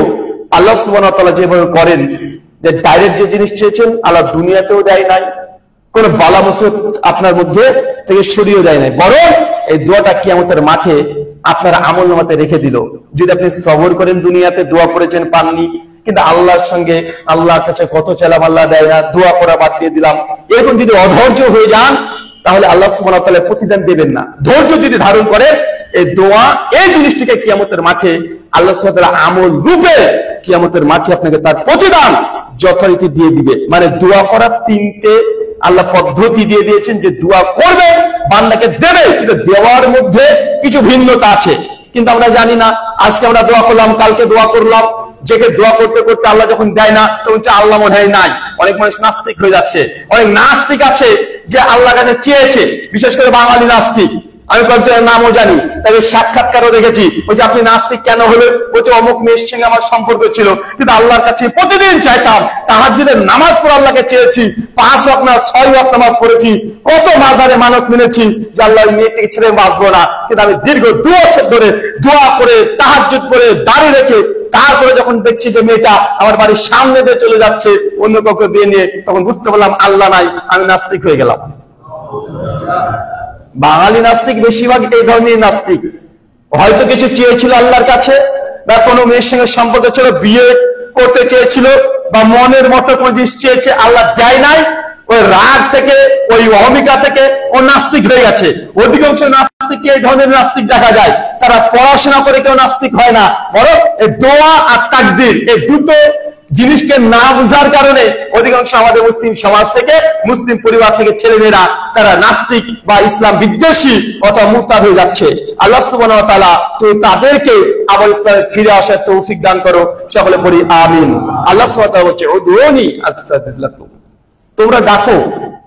আল্লাহ সুবহানাহু ওয়া তাআলা যেভাবে করেন, যে ডাইরেক্ট যে জিনিস চেয়েছেন আল্লাহ দুনিয়াতেও দেয় নাই, কোন বালা মুসিবত আপনার মধ্যে থেকে সরিয়ে দেয় নাই, বরং এই দোয়াটা কিয়ামতের মাঠে আপনার আমলনামাতে রেখে দিল। যদি আপনি সবর করেন, দুনিয়াতে দোয়া করেছেন পাননি, কিন্তু আল্লাহর সঙ্গে আল্লাহর কাছে কত চাইলাম আল্লাহ দেয় না, দোয়া করা বাদ দিয়ে দিলাম, এরকম যদি অধৈর্য হয়ে যান তাহলে আল্লাহ সুবহানাহু ওয়া তাআলা প্রতিদান দেবেন না। ধৈর্য যদি ধারণ করে এই দোয়া, এই জিনিসটিকে কিয়ামতের মাঠে আল্লাহ সুবহানাহু ওয়া তাআলা আমল রূপে কিয়ামতের মাঠে আপনাকে তার প্রতিদান যথারীতি দিয়ে দিবে। মানে দোয়া করার 3টে আল্লাহ পদ্ধতি দিয়ে দিয়েছেন, যে দোয়া করবে বান্দাকে দেবে, কিন্তু দেওয়ার মধ্যে কিছু ভিন্নতা আছে। কিন্তু আমরা জানি না, আজকে আমরা দোয়া করলাম, কালকে দোয়া করলাম, যেকে দোয়া করতে করতে আল্লাহ যখন দেয় না তখন আল্লাহ মনে হয় নাই। অনেক মানুষ নাস্তিক হয়ে যাচ্ছে। অনেক নাস্তিক আছে যে আল্লাহর কাছে চেয়েছে, বিশেষ করে বাঙালি নাস্তিক, আমি কয়েকজনের নামও জানি, তাকে সাক্ষাৎকারও দেখেছি। ওই যে আপনি নাস্তিক কেন হলেন? বলছে অমুক মেয়ের সঙ্গে আমার সম্পর্ক ছিল, কিন্তু আল্লাহর কাছে প্রতিদিন চাইতাম, তাহাজ্জুদের নামাজ পড়ে আল্লাহকে চেয়েছি, 5 ওয়াক্ত না 6 ওয়াক্ত নামাজ পড়েছি, কত মাজারে মানত মেনেছি যে আল্লাহ এই মেয়েটিকে ছেড়ে বাঁচবো না, কিন্তু আমি দীর্ঘ 2 বছর ধরে দোয়া করে তাহাজ্জুদ করে দাঁড়ি রেখে তারপরে যখন দেখছি যে মেয়েটা আমার বাড়ির সামনে দিয়ে চলে যাচ্ছে অন্য কাউকে বিয়ে নিয়ে, তখন বুঝতে পারলাম আল্লাহ নাই, আমি নাস্তিক হয়ে গেলাম। বাঙালি নাস্তিক বেশিরভাগ এই ধরনের নাস্তিক। হয়তো কিছু চেয়েছিল আল্লাহর কাছে, বা কোনো মেয়ের সঙ্গে সম্পর্ক ছিল, বিয়ে করতে চেয়েছিল, বা মনের মতো কোনো জিনিস চেয়েছে, আল্লাহ দেয় নাই, ওই রাগ থেকে, ওই অহমিকা থেকে ও নাস্তিক হয়ে গেছে। অধিকাংশ নাস্তিককে এই ধরনের নাস্তিক দেখা যায়, তারা পড়াশোনা করে কেউ নাস্তিক হয় না, বরং এই দোয়া আর তাকদীর এই দুটো জিনিসকে না বুঝার কারণে অধিকাংশ আমাদের মুসলিম সমাজ থেকে, মুসলিম পরিবার থেকে ছেলেমেয়েরা তারা নাস্তিক বা ইসলাম বিদ্বেষী অথবা মুরতাদ হয়ে যাচ্ছে। আল্লাহ সুবহানাহু ওয়া তাআলা তুমি তাদেরকে আবার ইসলামে ফিরে আসার তৌফিক দান করো, সকলে পড়ি আমিন। আল্লাহ সুবহানাহু ওয়া তাআলা বলছে উদউনি আস্তাজিব লাকুম, তোমরা ডাকো,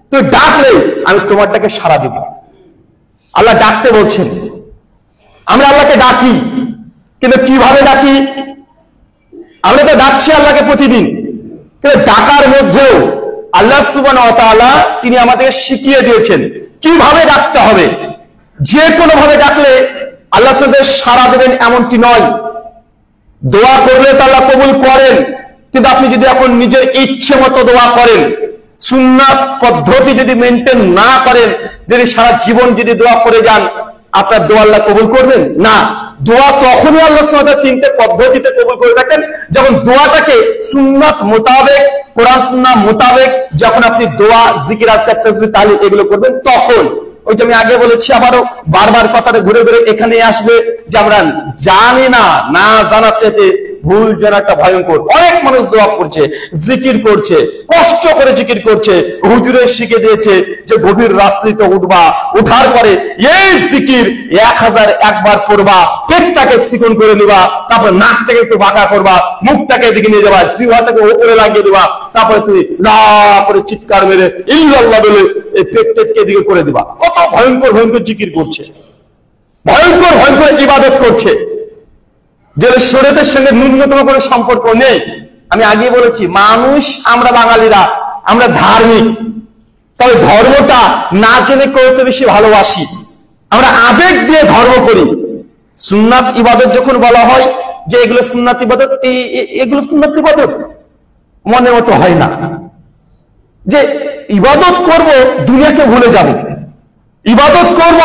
তুমি ডাকলে আমি তোমারটাকে সাড়া দেব। আল্লাহ ডাকতে বলছেন। আমরা আল্লাহকে ডাকি, কিন্তু কিভাবে ডাকি? আমরা তো ডাকছি আল্লাহকে প্রতিদিন, কিন্তু ডাকার মধ্যেও আল্লাহ সুবহানাহু ওয়া তাআলা তিনি আমাদের শিখিয়ে দিয়েছেন কিভাবে ডাকতে হবে। যে কোনো ভাবে ডাকলে আল্লাহ সাড়া দেবেন এমনটি নয়। দোয়া করলে তো আল্লাহ কবুল করেন, কিন্তু আপনি যদি এখন নিজের ইচ্ছে মতো দোয়া করেন, সুন্নাত পদ্ধতি যদি মেনটেন না করেন, যদি সারা জীবন যদি দোয়া করে যান, আপনার দোয়া আল্লাহ কবুল করবেন না। দোয়া তখনই আল্লাহ সুবহানাহু ওয়া তাআলা 3টে পদ্ধতিতে কবুল করে থাকেন, যখন দোয়াটাকে সুন্নাত মোতাবেক, কোরআন সুন্নাহ মোতাবেক যখন আপনি দোয়া, জিকির, আজকার, তাসবিহ, তাহলিল এগুলো করবেন, তখন ওই যে আমি আগে বলেছি, আবারও বারবার কথাটা ঘুরে ঘুরে এখানে আসবে যে আমরা জানি না, না জানার চাইতে ভুল যেন একটা ভয়ঙ্কর। অনেক মানুষ দোয়া করছে, জিকির করছে, কষ্ট করে জিকির করছে। হুজুরের শিখে দিয়েছে যে গভীর রাত্রিতে উঠবা, উঠার পরে এই জিকির 1001 বার করবা, পেটটাকে চিকন করে নিবা, তারপর নাকটাকে একটু বাঁকা করবা, মুখটাকে এদিকে নিয়ে যাবা, জিহ্বাটাকে উপরে লাগিয়ে দিবা, তারপরে তুমি লা করে চিৎকার মেরে ইল্লাল্লাহ বলে এই পেটটাকে এদিকে করে দিবা। কত ভয়ঙ্কর ভয়ঙ্কর জিকির করছে, ভয়ঙ্কর ভয়ঙ্কর ইবাদত করছে, যে শরীয়তের সঙ্গে ন্যূনতম কোনো সম্পর্ক নেই। আমি আগে বলেছি, মানুষ আমরা বাঙালিরা আমরা ধার্মিক, তবে ধর্মটা না জেনে করতে বেশি ভালোবাসি, আমরা আবেগ দিয়ে ধর্ম করি। সুন্নাত ইবাদত যখন বলা হয় যে এগুলো সুন্নাত ইবাদত, এগুলো সুন্নাত ইবাদত মনে মতো হয় না। যে ইবাদত করব দুনিয়াকে ভুলে যাব, ইবাদত করব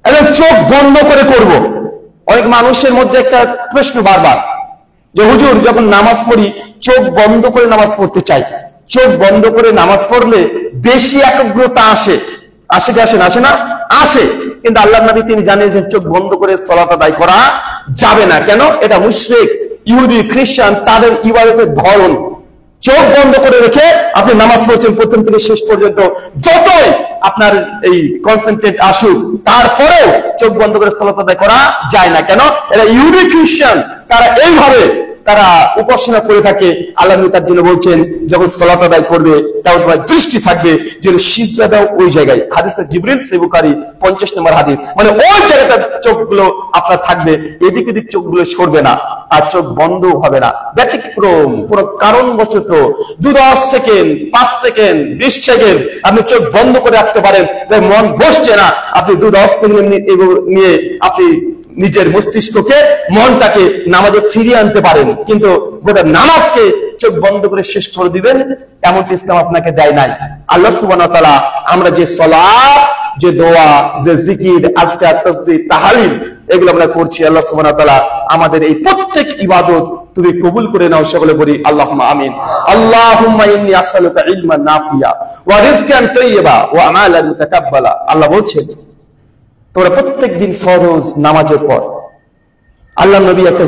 একদম চোখ বন্ধ করে করব। অনেক মানুষের মধ্যে একটা প্রশ্ন বারবার যে হুজুর যখন নামাজ পড়ি চোখ বন্ধ করে নামাজ পড়তে চাই, চোখ বন্ধ করে নামাজ পড়লে বেশি একাগ্রতা আসে, আসে কি আসে না? আসে না? আসে। কিন্তু আল্লাহর নবী তিনি জানিয়েছেন চোখ বন্ধ করে সালাত আদায় করা যাবে না। কেন? এটা মুশরিক, ইহুদি, খ্রিস্টান, তাদের ইবাদতের ধরন। চোখ বন্ধ করে রেখে আপনি নামাজ পড়ছেন প্রথম থেকে শেষ পর্যন্ত, যতই আপনার এই কনসেন্ট্রেট আসুক তারপরেও চোখ বন্ধ করে সালাত আদায় করা যায় না। কেন? এরা ইহুদি খ্রিস্টান, তারা এইভাবে তারা উপাসনা করে থাকে। আল্লাহ নবী তার জন্য বলছেন যখন সালাত আদায় করবে তখন তোমার দৃষ্টি থাকবে যে সিজদা দাও ওই জায়গায়। হাদিসে জিবরিল, সহিহ বুখারী 50 নম্বর হাদিস। মানে ওই জায়গাটা চোখগুলো আপনার থাকবে, এদিক ওদিক চোখগুলো সরবে না, আর চোখ বন্ধ হবে না। ব্যতিক্রম কোনো কারণবশত 2-10 সেকেন্ড, 5 সেকেন্ড, 20 সেকেন্ড আপনি চোখ বন্ধ করে রাখতে পারেন, মন বসছে না, আপনি 2-10 সেকেন্ড নিয়ে আপনি নিজের মস্তিষ্ককে, মনটাকে নামাজে ফিরিয়ে আনতে পারেন। কিন্তু গোটা নামাজকে চোখ বন্ধ করে শেষ করে দিবেন, এমনটি ইসলাম আপনাকে দেয় নাই। আল্লাহ সুবহানাহু ওয়া তাআলা আমরা যে সালাত, যে দোয়া, যে জিকির, আজকার, তাসবিহ, তাহলিল এগুলো আমরা করছি, আল্লাহ সুবহানাহু ওয়া তাআলা আমাদের এই প্রত্যেক ইবাদত তুমি কবুল করে নাও। সকলে বলি আল্লাহুম্মা আমিন। আল্লাহুম্মা ইন্নী আসআলুকা ইলমান নাফিয়া ওয়া রিজকান তাইয়্যিবা ওয়া আমালান মুতাকাব্বালা। আল্লাহ বলছেন তোমরা প্রত্যেক দিন ফরজ নামাজের পর আল্লাহ নবী একটা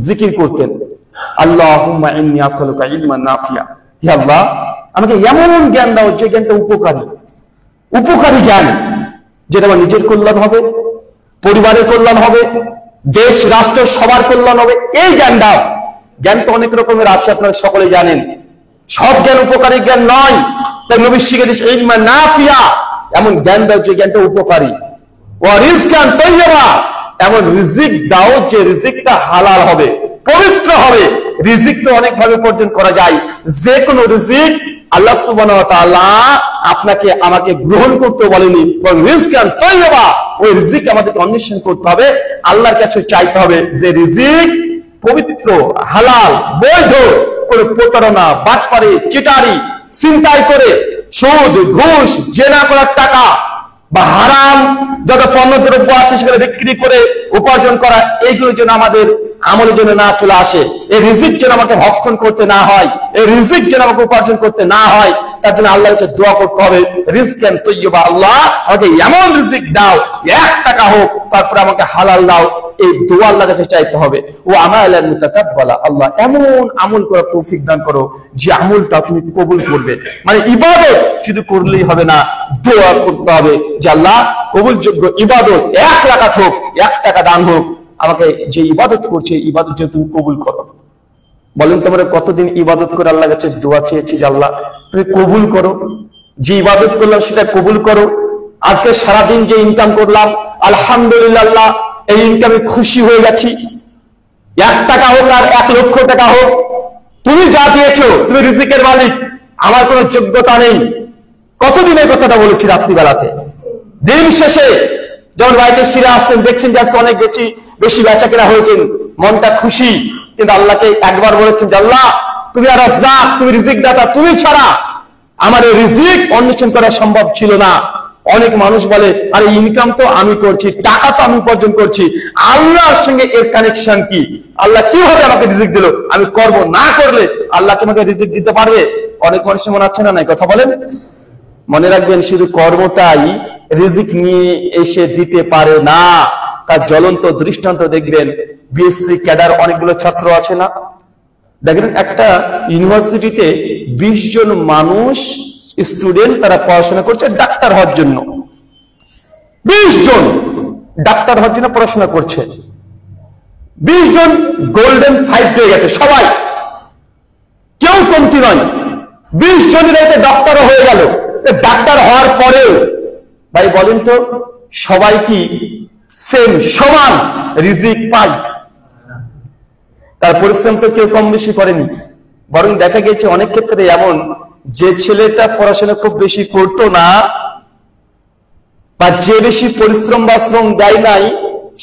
জিকির করতেন, আল্লাহুম্মা ইন্নী আসআলুকা ইলমান নাফিয়া, হে আল্লাহ আমাকে এমন জ্ঞান দাও যে জ্ঞানটা উপকারী জ্ঞান, যেটা আমার নিজের কল্যাণ হবে, পরিবারের কল্যাণ হবে, দেশ রাষ্ট্র সবার কল্যাণ হবে, এই জ্ঞান দাও। জ্ঞান তো অনেক রকমের আছে, আপনারা সকলে জানেন, সব জ্ঞান উপকারী জ্ঞান নয়। তাই নবী শিখে দিয়েছে ইলমান নাফিয়া, এমন জ্ঞান দাও যে জ্ঞানটা উপকারী, ওয়া রিজকান তাইয়্যিবা, এমন রিজিক দাও যে রিজিকটা হালাল হবে, পবিত্র হবে। রিজিক তো অনেক ভাবে উপার্জন করা যায়, যে কোনো রিজিক আল্লাহ সুবহানাহু ওয়া তাআলা আপনাকে আমাকে গ্রহণ করতে বলেনি, বরং রিজকান তাইয়্যিবা, ওই রিজিক আমাদেরকে অন্বেষণ করতে হবে, আল্লাহর কাছে চাইতে হবে যে রিজিক পবিত্র, হালাল, বৈধ, কোনো প্রতারণা, বাটপারি, চিটারি, ছিনতাই করে, সুদ, ঘুষ, জেনা করার টাকা বা হারাম যত পণ্যদ্রব্য আছে সেগুলো বিক্রি করে উপার্জন করা, এইগুলো যেন আমাদের আমলের জন্য না চলে আসে। এই রিজিক যেন আমাকে ভক্ষণ করতে না হয়, এই রিজিক যেন আমাকে উপার্জন করতে না হয়, তার জন্য আল্লাহর কাছে দোয়া করতে হবে, রিজকান তাইয়্যিবা, আল্লাহ আমাকে এমন রিজিক দাও, 1 টাকা হোক, তারপরে আমাকে হালাল দাও। এই দোয়া আল্লাহর কাছে চাইতে হবে। ও আমালান মুতাকাব্বালা, আল্লাহ এমন আমল করার তৌফিক দান করো যে আমলটা তুমি কবুল করবে। মানে ইবাদত শুধু করলেই হবে না, দোয়া করতে হবে যে আল্লাহ কবুলযোগ্য ইবাদত 1 রাকাত হোক, 1 টাকা দান হোক, আমাকে যে ইবাদত করছে ইবাদত যেন তুমি কবুল করো। বলেন তোমরা কতদিন ইবাদত করে আল্লাহর কাছে দোয়া চেয়েছি যে আল্লাহ তুমি কবুল করো, যে ইবাদত করলাম সেটা কবুল করো। আজকে সারাদিন যে ইনকাম করলাম আলহামদুলিল্লাহ, এই ইনকামে খুশি হয়ে গেছি, 1 টাকা হোক আর 1 লক্ষ টাকা হোক, তুমি যা দিয়েছো, তুমি রিজিকের মালিক, আমার কোনো যোগ্যতা নেই। কতদিন এই কথাটা বলেছি রাত্রিবেলাতে। দিন শেষে যখন বাড়িতে ফিরে আসছেন, দেখছেন যে আজকে অনেক বেশি বেচা কেনা হয়েছে, মনটা খুশি, কিন্তু আল্লাহকে একবার বলেছেন যে আল্লাহ তুমি আর রাজ্জাক, তুমি রিজিক দাতা, তুমি ছাড়া আমার এই রিজিক অন্বেষণ করা সম্ভব ছিল না। অনেক মানুষ বলে আরে ইনকাম তো আমি করছি, টাকা তো আমি উপার্জন করছি, আল্লাহর সঙ্গে এর কানেকশন কি? আল্লাহ কিভাবে আমাকে রিজিক দিল? আমি করব না করলে আল্লাহ তোমাকে রিজিক দিতে পারবে? অনেক মানুষের মনে আছে না নাই? কথা বলেন। মনে রাখবেন শুধু কর্মটাই রিজিক নিয়ে এসে দিতে পারে না, তার জ্বলন্ত দৃষ্টান্ত দেখবেন। বিএসসি ক্যাডার অনেকগুলো ছাত্র আছে না, দেখবেন একটা ইউনিভার্সিটিতে 20 জন মানুষ স্টুডেন্ট তারা পড়াশোনা করছে ডাক্তার হওয়ার জন্য। 20 জন ডাক্তার হওয়ার জন্য পড়াশোনা করছে। 20 জন গোল্ডেন 5 পেয়ে গেছে, সবাই, কেউ কমতি নয়। 20 জনের ডাক্তার হয়ে গেল। ডাক্তার হওয়ার পরেও ভাই বলেন তো, সবাই কি সেম সমান রিজিক পায়? তার পরিশ্রম তো কেউ কম বেশি করেনি, বরং দেখা গেছে অনেক ক্ষেত্রে এমন যে ছেলেটা পড়াশোনা খুব বেশি করতো না বা যে বেশি পরিশ্রম বা শ্রম দেয় নাই,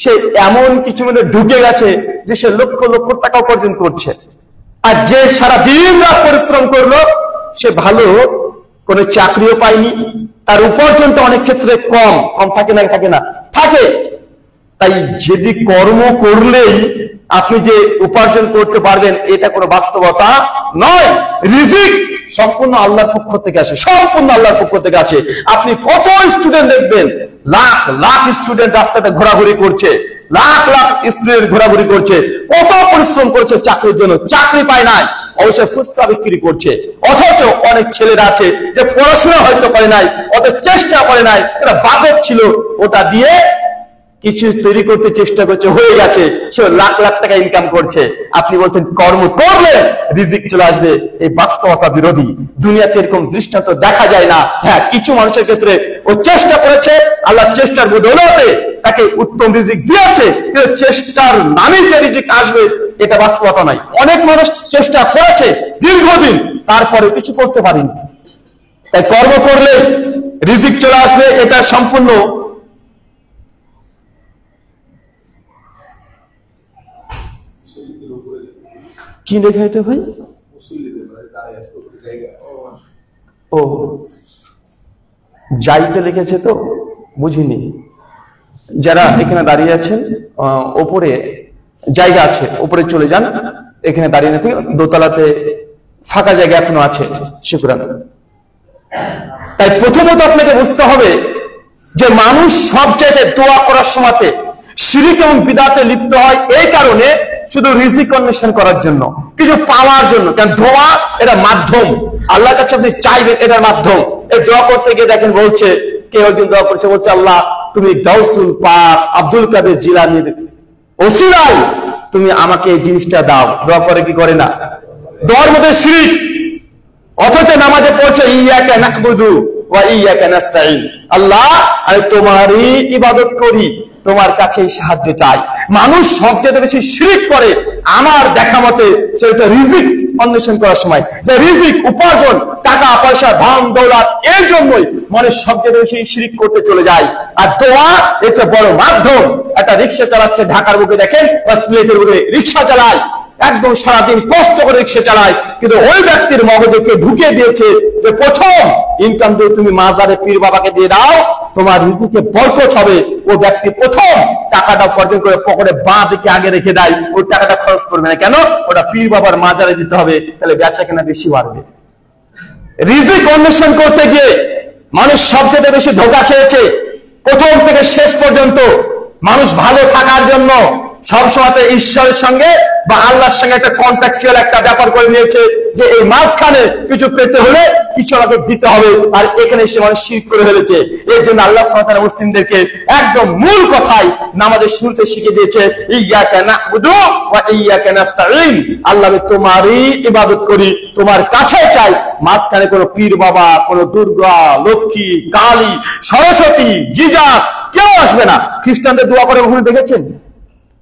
সে এমন কিছু মধ্যে ঢুকে গেছে যে সে লক্ষ লক্ষ টাকা উপার্জন করছে। আর যে সারাদিন রাত পরিশ্রম করলো সে ভালো কোনো চাকরিও পায়নি, তার উপার্জনটা অনেক ক্ষেত্রে কম কম থাকে না, থাকে না, থাকে। তাই যদি কর্ম করলেই আপনি যে উপার্জন করতে পারবেন এটা কোনো বাস্তবতা নয়। রিজিক সম্পূর্ণ আল্লাহর পক্ষ থেকে আসে, সম্পূর্ণ আল্লাহর পক্ষ থেকে আসে। আপনি কত স্টুডেন্ট দেখবেন, লাখ লাখ স্টুডেন্ট রাস্তাতে ঘোরাঘুরি করছে, লাখ লাখ স্টুডেন্ট ঘোরাঘুরি করছে, কত পরিশ্রম করছে চাকরির জন্য, চাকরি পায় নাই, অবশ্যই ফুচকা বিক্রি করছে। অথচ অনেক ছেলেরা আছে যে পড়াশোনা হয়তো করে নাই, অত চেষ্টা করে নাই, এটা বাজেট ছিল, ওটা দিয়ে কিছু তৈরি করতে চেষ্টা করছে, হয়ে গেছে, সে লাখ লাখ টাকা ইনকাম করছে। আপনি বলছেন কর্ম করলে রিজিক চলে আসবে, এই বাস্তবতা বিরোধী। দুনিয়াতে এরকম দৃষ্টান্ত দেখা যায় না। হ্যাঁ, কিছু মানুষের ক্ষেত্রে ও চেষ্টা করেছে, আল্লাহ চেষ্টার বদৌলতে তাকে উত্তম রিজিক দিয়েছে, কিন্তু চেষ্টার নামে যে রিজিক আসবে এটা বাস্তবতা নয়। অনেক মানুষ চেষ্টা করেছে দীর্ঘদিন, তারপরে কিছু করতে পারেনি। তাই কর্ম করলে রিজিক চলে আসবে, এটা সম্পূর্ণ কি লেখা এটা ভাই? ও যাইতে লিখেছে তো বুঝিনি। যারা এখানে দাঁড়িয়ে আছেন ওপরে জায়গা আছে, ওপরে চলে যান, এখানে দাঁড়িয়ে না থেকে দোতলাতে ফাঁকা জায়গা এখনো আছে। শুকরান। তাই প্রথমত আপনাকে বুঝতে হবে যে মানুষ সব জায়গায় দোয়া করার সময়তে শিরক এবং বিদআতে লিপ্ত হয় এই কারণে, শুধু রিজিক অন্বেষণ করার জন্য, কিছু পাওয়ার জন্য। কারণ দোয়া এটা মাধ্যম, আল্লাহর কাছে আপনি চাইবেন, এটার মাধ্যম। এই দোয়া করতে গিয়ে দেখেন বলছে, কেউ একজন দোয়া করছে, বলছে আল্লাহ তুমি গাউসুল পাক আব্দুল কাদের জিলানীর ওসিলায় তুমি আমাকে এই জিনিসটা দাও। দোয়া করে কি করে না? দোয়ার মধ্যে শিরক। অথচ নামাজে পড়ছে ইয়াকা না'বুদু ওয়া ইয়াকা নাস্তাঈন, আল্লাহ আমি তোমারই ইবাদত করি, তোমার কাছেই সাহায্য চাই। মানুষ সবচেয়ে বেশি শিরক করে আমার দেখা মতে সেটা রিজিক অন্বেষণ করার সময়, যে রিজিক উপার্জন, টাকা পয়সা ধন দৌলত, এর জন্যই মানুষ সবচেয়ে বেশি শিরক করতে চলে যায়। আর দোয়া এটা বড় মাধ্যম। একটা রিক্সা চালাচ্ছে ঢাকার বুকে, দেখেন বা সিলেটের বুকে রিক্সা চালায়, একদম সারাদিন কষ্ট করে রিক্সা চালায়, কিন্তু ওই ব্যক্তির মগজে কে ঢুকিয়ে দিয়েছে যে প্রথম ইনকাম দিয়ে তুমি মাজারে পীর বাবাকে দিয়ে দাও, তোমার রিজিকে বরকত হবে। ও ব্যক্তি প্রথম টাকাটা উপার্জন করে পকেটে বাঁ দিকে আগে রেখে দেয়, ওই টাকাটা খরচ করবে না। কেন? ওটা পীর বাবার মাজারে দিতে হবে, তাহলে বেচা কেনা বেশি বাড়বে। রিজিক অন্বেষণ করতে গিয়ে মানুষ সবচেয়ে বেশি ধোঁকা খেয়েছে। প্রথম থেকে শেষ পর্যন্ত মানুষ ভালো থাকার জন্য সবসময় ঈশ্বরের সঙ্গে বা আল্লাহর সঙ্গে একটা কন্ট্রাকচুয়াল একটা ব্যাপার করে নিয়েছে, যে এই মাঝখানে কিছু পেতে হলে কিছু আগে দিতে হবে, আর এখানে সে মানুষ শিরক করে ফেলেছে। এর জন্য আল্লাহ সুবহানাহু ওয়া তাআলা মুসলিমদেরকে একদম মূল কথাই নামাজের শুরুতে শিখিয়ে দিয়েছে, ইয়াকা না'বুদু ওয়া ইয়াকা নাস্তাঈন, আল্লাহ আমি তোমারই ইবাদত করি, তোমার কাছে চাই। মাঝখানে কোনো পীর বাবা, কোনো দুর্গা, লক্ষ্মী, কালী, সরস্বতী, জিজাস কেউ আসবে না। খ্রিস্টানদের দোয়া করে কখনো দেখেছেন?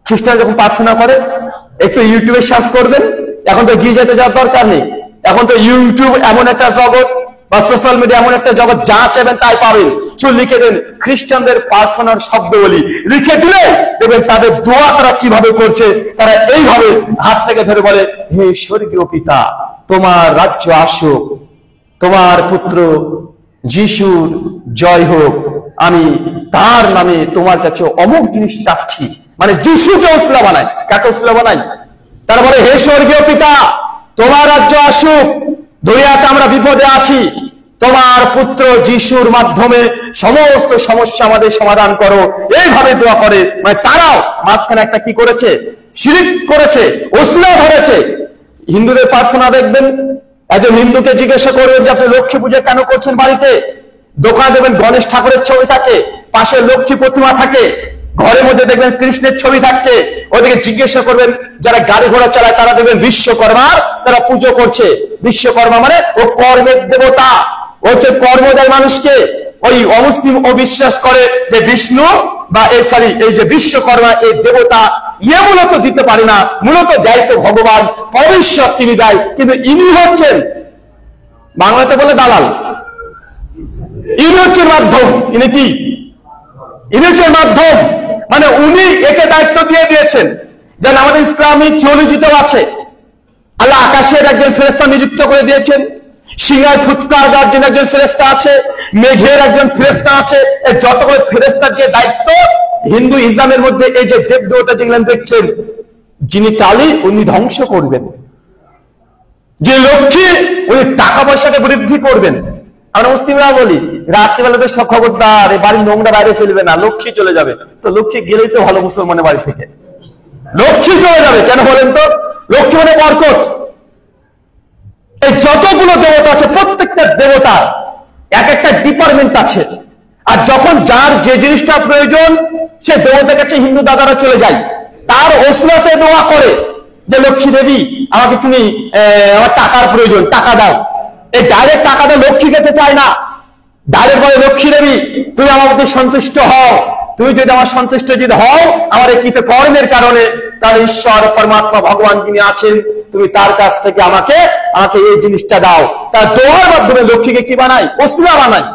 খ্রিস্টান যখন প্রার্থনা করে একটু ইউটিউবে সার্চ করবেন, এখন তো গির্জাতে যাওয়ার দরকার নেই, এখন তো ইউটিউব এমন একটা জগৎ বা সোশ্যাল মিডিয়া এমন একটা জগৎ, যা চাইবেন তাই পাবেন। শুধু লিখে দেন খ্রিস্টানদের প্রার্থনার শব্দগুলি, লিখে দিলে দেখবেন তাদের দোয়া তারা কিভাবে করছে। তারা এইভাবে হাত থেকে ধরে বলে, হে স্বর্গীয় পিতা তোমার রাজ্য আসুক, তোমার পুত্র যিশুর জয় হোক, আমি তার নামে তোমার কাছে অমুক জিনিস চাচ্ছি। মানে যিশুকে ওসিলা বানায়, কাকে ওসিলা বানায়? তারা বলে হে স্বর্গীয় পিতা তোমার রাজ্য আসুক, দুনিয়াতে আমরা বিপদে আছি, তোমার পুত্র যিশুর মাধ্যমে সমস্ত সমস্যা আমাদের সমাধান করো, এইভাবে দোয়া করে। মানে তারাও মাঝখানে একটা কি করেছে, শিরিক করেছে, ওসিলা ধরেছে। হিন্দুদের প্রার্থনা দেখবেন, একজন হিন্দুকে জিজ্ঞাসা করবেন যে আপনি লক্ষ্মী পূজা কেন করছেন বাড়িতে, দোকানে দেখবেন গণেশ ঠাকুরের ছবি থাকে, পাশে লক্ষ্মী প্রতিমা থাকে, ঘরের মধ্যে দেখবেন কৃষ্ণের ছবি থাকছে। ওদিকে জিজ্ঞাসা করবেন যারা গাড়ি ঘোড়া চালায় তারা দেখবেন বিশ্বকর্মার তারা পুজো করছে। বিশ্বকর্মা মানে ও কর্মের দেবতা, ও হচ্ছে কর্ম দেয় মানুষকে। ওই অমুসলিম ও বিশ্বাস করে যে বিষ্ণু বা এই যে বিশ্বকর্মা এই দেবতা ইয়ে মূলত দিতে পারে না, মূলত দেয় তো ভগবান, ভবিষ্যৎ তিনি দেয়, কিন্তু ইনি হচ্ছেন বাংলাতে বলে দালাল, ইনি হচ্ছেন মাধ্যম। ইনি কি, ইনি হচ্ছেন মাধ্যম, মানে উনি একে দায়িত্ব দিয়ে দিয়েছেন। যেন আমাদের ইসলামিক থিওলজিতেও আছে, আল্লাহ আকাশের একজন ফেরেশতা নিযুক্ত করে দিয়েছেন, সিংহায় ফুৎকার দেওয়ার জন্য একজন ফেরেশতা আছে, মেঘের একজন ফেরেশতা আছে। এই যতগুলো ফেরেশতার যে দায়িত্ব, হিন্দু ইসলামের মধ্যে এই যে দেব দেবতা যেগুলো দেখছেন, যিনি কালী উনি ধ্বংস করবেন, যে লক্ষ্মী উনি টাকা পয়সাকে বৃদ্ধি করবেন। আমরা মুসলিমরা বলি রাত্রিবেলাতে খবরদার এই বাড়ির নোংরা বাইরে ফেলবে না, লক্ষ্মী চলে যাবে। তো লক্ষ্মী গেলেই তো ভালো মুসলমানের বাড়ি থেকে লক্ষ্মী চলে যাবে, কেন বলেন তো? লক্ষ্মী মানে বরকত। এই যতগুলো দেবতা আছে প্রত্যেকটা দেবতার এক একটা ডিপার্টমেন্ট আছে, আর যখন যার যে জিনিসটা প্রয়োজন সে দেবতার কাছে হিন্দু দাদারা চলে যায়, তার ওসিলাতে দোয়া করে যে লক্ষ্মী দেবী আমাকে তুমি আমার টাকার প্রয়োজন, টাকা দাও। এই ডাইরেক্ট টাকা দেয় লক্ষ্মীর কাছে চায় না, ডাইরেক্ট বলে লক্ষ্মী দেবী তুমি আমার প্রতি সন্তুষ্ট হও, তুমি যদি আমার সন্তুষ্ট যদি হও আমার এই কৃত কর্মের কারণে, তাহলে ঈশ্বর পরমাত্মা ভগবান যিনি আছেন তুমি তার কাছ থেকে আমাকে এই জিনিসটা দাও। তার দোয়ার মাধ্যমে লক্ষ্মীকে কি বানায়, ওসিলা বানায়,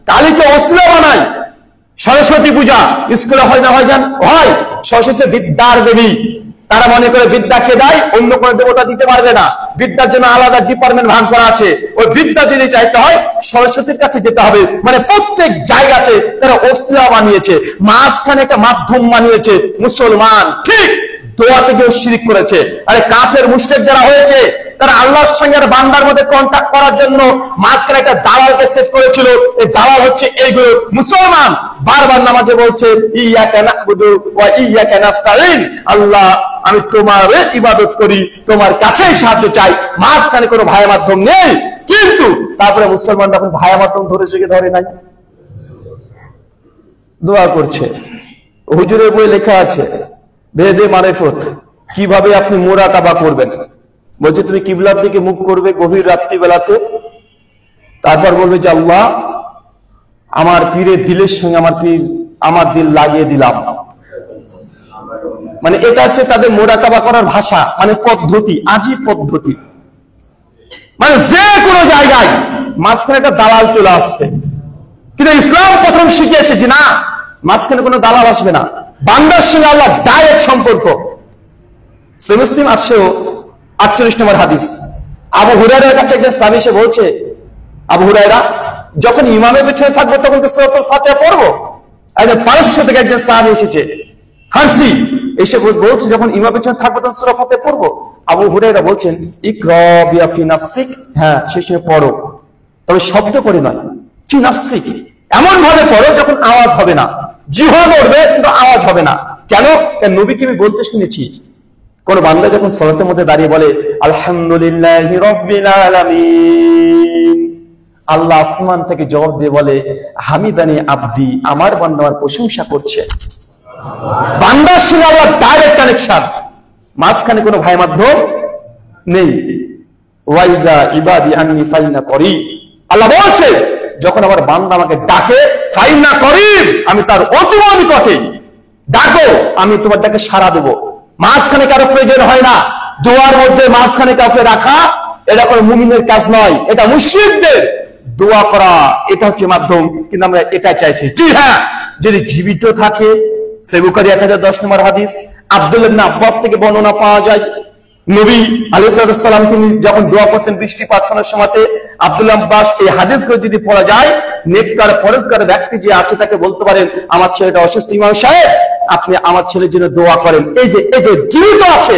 কালীকে ওসিলা বানায়। সরস্বতী পূজা স্কুলে হয় না, হয় যান হয়, সরস্বতী বিদ্যার দেবী, তারা মনে করে বিদ্যাকে দেয়, অন্য কোনো দেবতা দিতে পারবে না, বিদ্যার জন্য আলাদা ডিপার্টমেন্ট ভাগ করা আছে। ওই বিদ্যা যদি চাইতে হয় সরস্বতীর কাছে যেতে হবে। মানে প্রত্যেক জায়গাতে তারা ওসিলা বানিয়েছে, মাঝখানে একটা মাধ্যম বানিয়েছে মুসলমান। ঠিক দোয়া থেকে শিরিক করেছে। আরে কাফের মুশরিক যারা হয়েছে তারা আল্লাহর সঙ্গে আর বান্দার মধ্যে কন্টাক্ট করার জন্য মাঝখানে একটা দালালকে সেট করেছিল। এই দালাল হচ্ছে এইগুলো। মুসলমান বারবার নামাজে বলছে ইয়াকা না'বুদু ওয়া ইয়াকা নাস্তাঈন, আল্লাহ আমি তোমার ইবাদত করি, তোমার কাছেই সাহায্য চাই, মাঝখানে কোনো ভায়া মাধ্যম নেই। কিন্তু তারপরে মুসলমানরা এখন ভায়া মাধ্যম ধরেছে কি ধরে নাই, দোয়া করছে। হুজুরের বই লেখা আছে বেদে মারিফত, কিভাবে আপনি মুরাকাবা করবেন। বলছে তুমি কিবলার দিকে মুখ করবে গভীর রাত্রি বেলাতে, তারপর বলবে যে আল্লাহ আমার পীরের দিলের সঙ্গে আমার দিল লাগিয়ে দিলাম। মানে এটা হচ্ছে তাদের মুরাকাবা করার ভাষা, মানে পদ্ধতি, আজীব পদ্ধতি। মানে যে কোনো জায়গায় মাঝখানে একটা দালাল চলে আসছে। কিন্তু ইসলাম প্রথম শিখিয়েছে যে না, মাঝখানে কোনো দালাল আসবে না, বান্দার সঙ্গে আল্লাহ ডাইরেক্ট সম্পর্ক। মুসলিম 848 নম্বর হাদিস, আবু হুরায়রার কাছে একজন সাহাবী এসে বলছে, আবু হুরায়রা যখন ইমামের পেছনে থাকবো তখন কি সূরাতুল ফাতিহা পড়বো? একজন পারস্য থেকে একজন সাহাবী এসেছে, ফার্সি, এসে বলছে যখন ইমামের পেছনে থাকবো তখন সূরা ফাতিহা পড়বো। আবু হুরায়রা বলছেন ইকরা বিয়া ফি নাফসিক, হ্যাঁ সে সময় পড়ো, তবে শব্দ করে নয়, ফি নাফসিক, এমন ভাবে পড়ো যখন আওয়াজ হবে না, জিহ্বা নড়বে কিন্তু আওয়াজ হবে না। কেন? নবীকে আমি বলতে শুনেছি কোন বান্দা যখন সালাতের মধ্যে দাঁড়িয়ে বলে আলহামদুলিল্লাহি রাব্বিল আলামিন, আল্লাহ আসমান থেকে জবাব দিয়ে বলে হামিদানি আব্দি, আমার বান্দা আমার প্রশংসা করছে। বান্দার সঙ্গে আল্লাহ ডাইরেক্ট কানেকশন, মাঝখানে কোনো ভাই মাধ্যম নেই। ওয়াইজা ইবাদি আন্নি ফাইনা করি, আল্লাহ বলছে যখন আমার বান্দা আমাকে ডাকে ফাইনা করিব, আমি তার অতীব নিকটে, ডাকো আমি তোমার ডাকে সাড়া দেবো। মাঝখানে কারো প্রয়োজন হয় না, দোয়ার মধ্যে মাঝখানে কাউকে রাখা এটা কোনো মুমিনের কাজ নয়, এটা মুশরিকদের দোয়া করা, এটা হচ্ছে মাধ্যম। কিন্তু আমরা এটা চাইছি। জি হ্যাঁ, যদি জীবিত থাকে, সহিহ বুখারী 1010 নম্বর হাদিস, আব্দুল্লাহ ইবনে আব্বাস থেকে বর্ণনা পাওয়া যায়, নবী আলাইহিস সালাম তিনি যখন দোয়া করতেন বৃষ্টি প্রার্থনার সময়তে, আব্দুল্লাহ আব্বাস এই হাদিসগুলো যদি পড়া যায়, নেককার পরেজগার ব্যক্তি যে আছে তাকে বলতে পারেন আমার ছেলেটা অসুস্থ, ইমাম সাহেব আপনি আমার ছেলের জন্য দোয়া করেন। এই যে জীবিত আছে,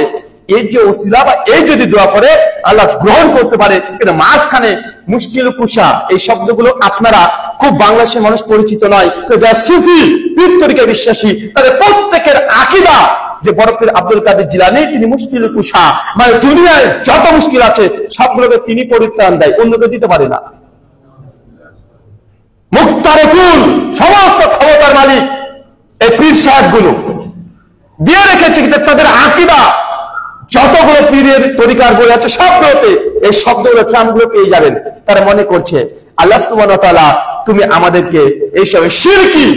এই যে ওসিলা বা এই যদি দোয়া করে আল্লাহ গ্রহণ করতে পারে। কিন্তু মাঝখানে মুশকিল কুশা এই শব্দগুলো আপনারা খুব বাংলাদেশের মানুষ পরিচিত নয়। যারা সুফি পীর তরিকায় বিশ্বাসী তাদের প্রত্যেকের আকীদা যে বড় পীর আব্দুল কাদের জিলানী তিনি মুশকিল কুশা, মানে দুনিয়ায় যত মুশকিল আছে সবগুলোকে তিনি পরিত্রাণ দেয়, অন্যকে দিতে পারে না। মুক্তারে কুল সমস্ত ক্ষমতার মালিক এই পীর সাহেব গুলো দিয়ে রেখেছে, কিন্তু তাদের আকীদা যতগুলো পীরের তরিকার বই আছে সবগুলোতে এই শব্দগুলো ট্রামগুলো পেয়ে যাবেন। তারা মনে করছে আল্লাহ সুবহানাহু ওয়া তাআলা তুমি আমাদেরকে এইসব শিরকি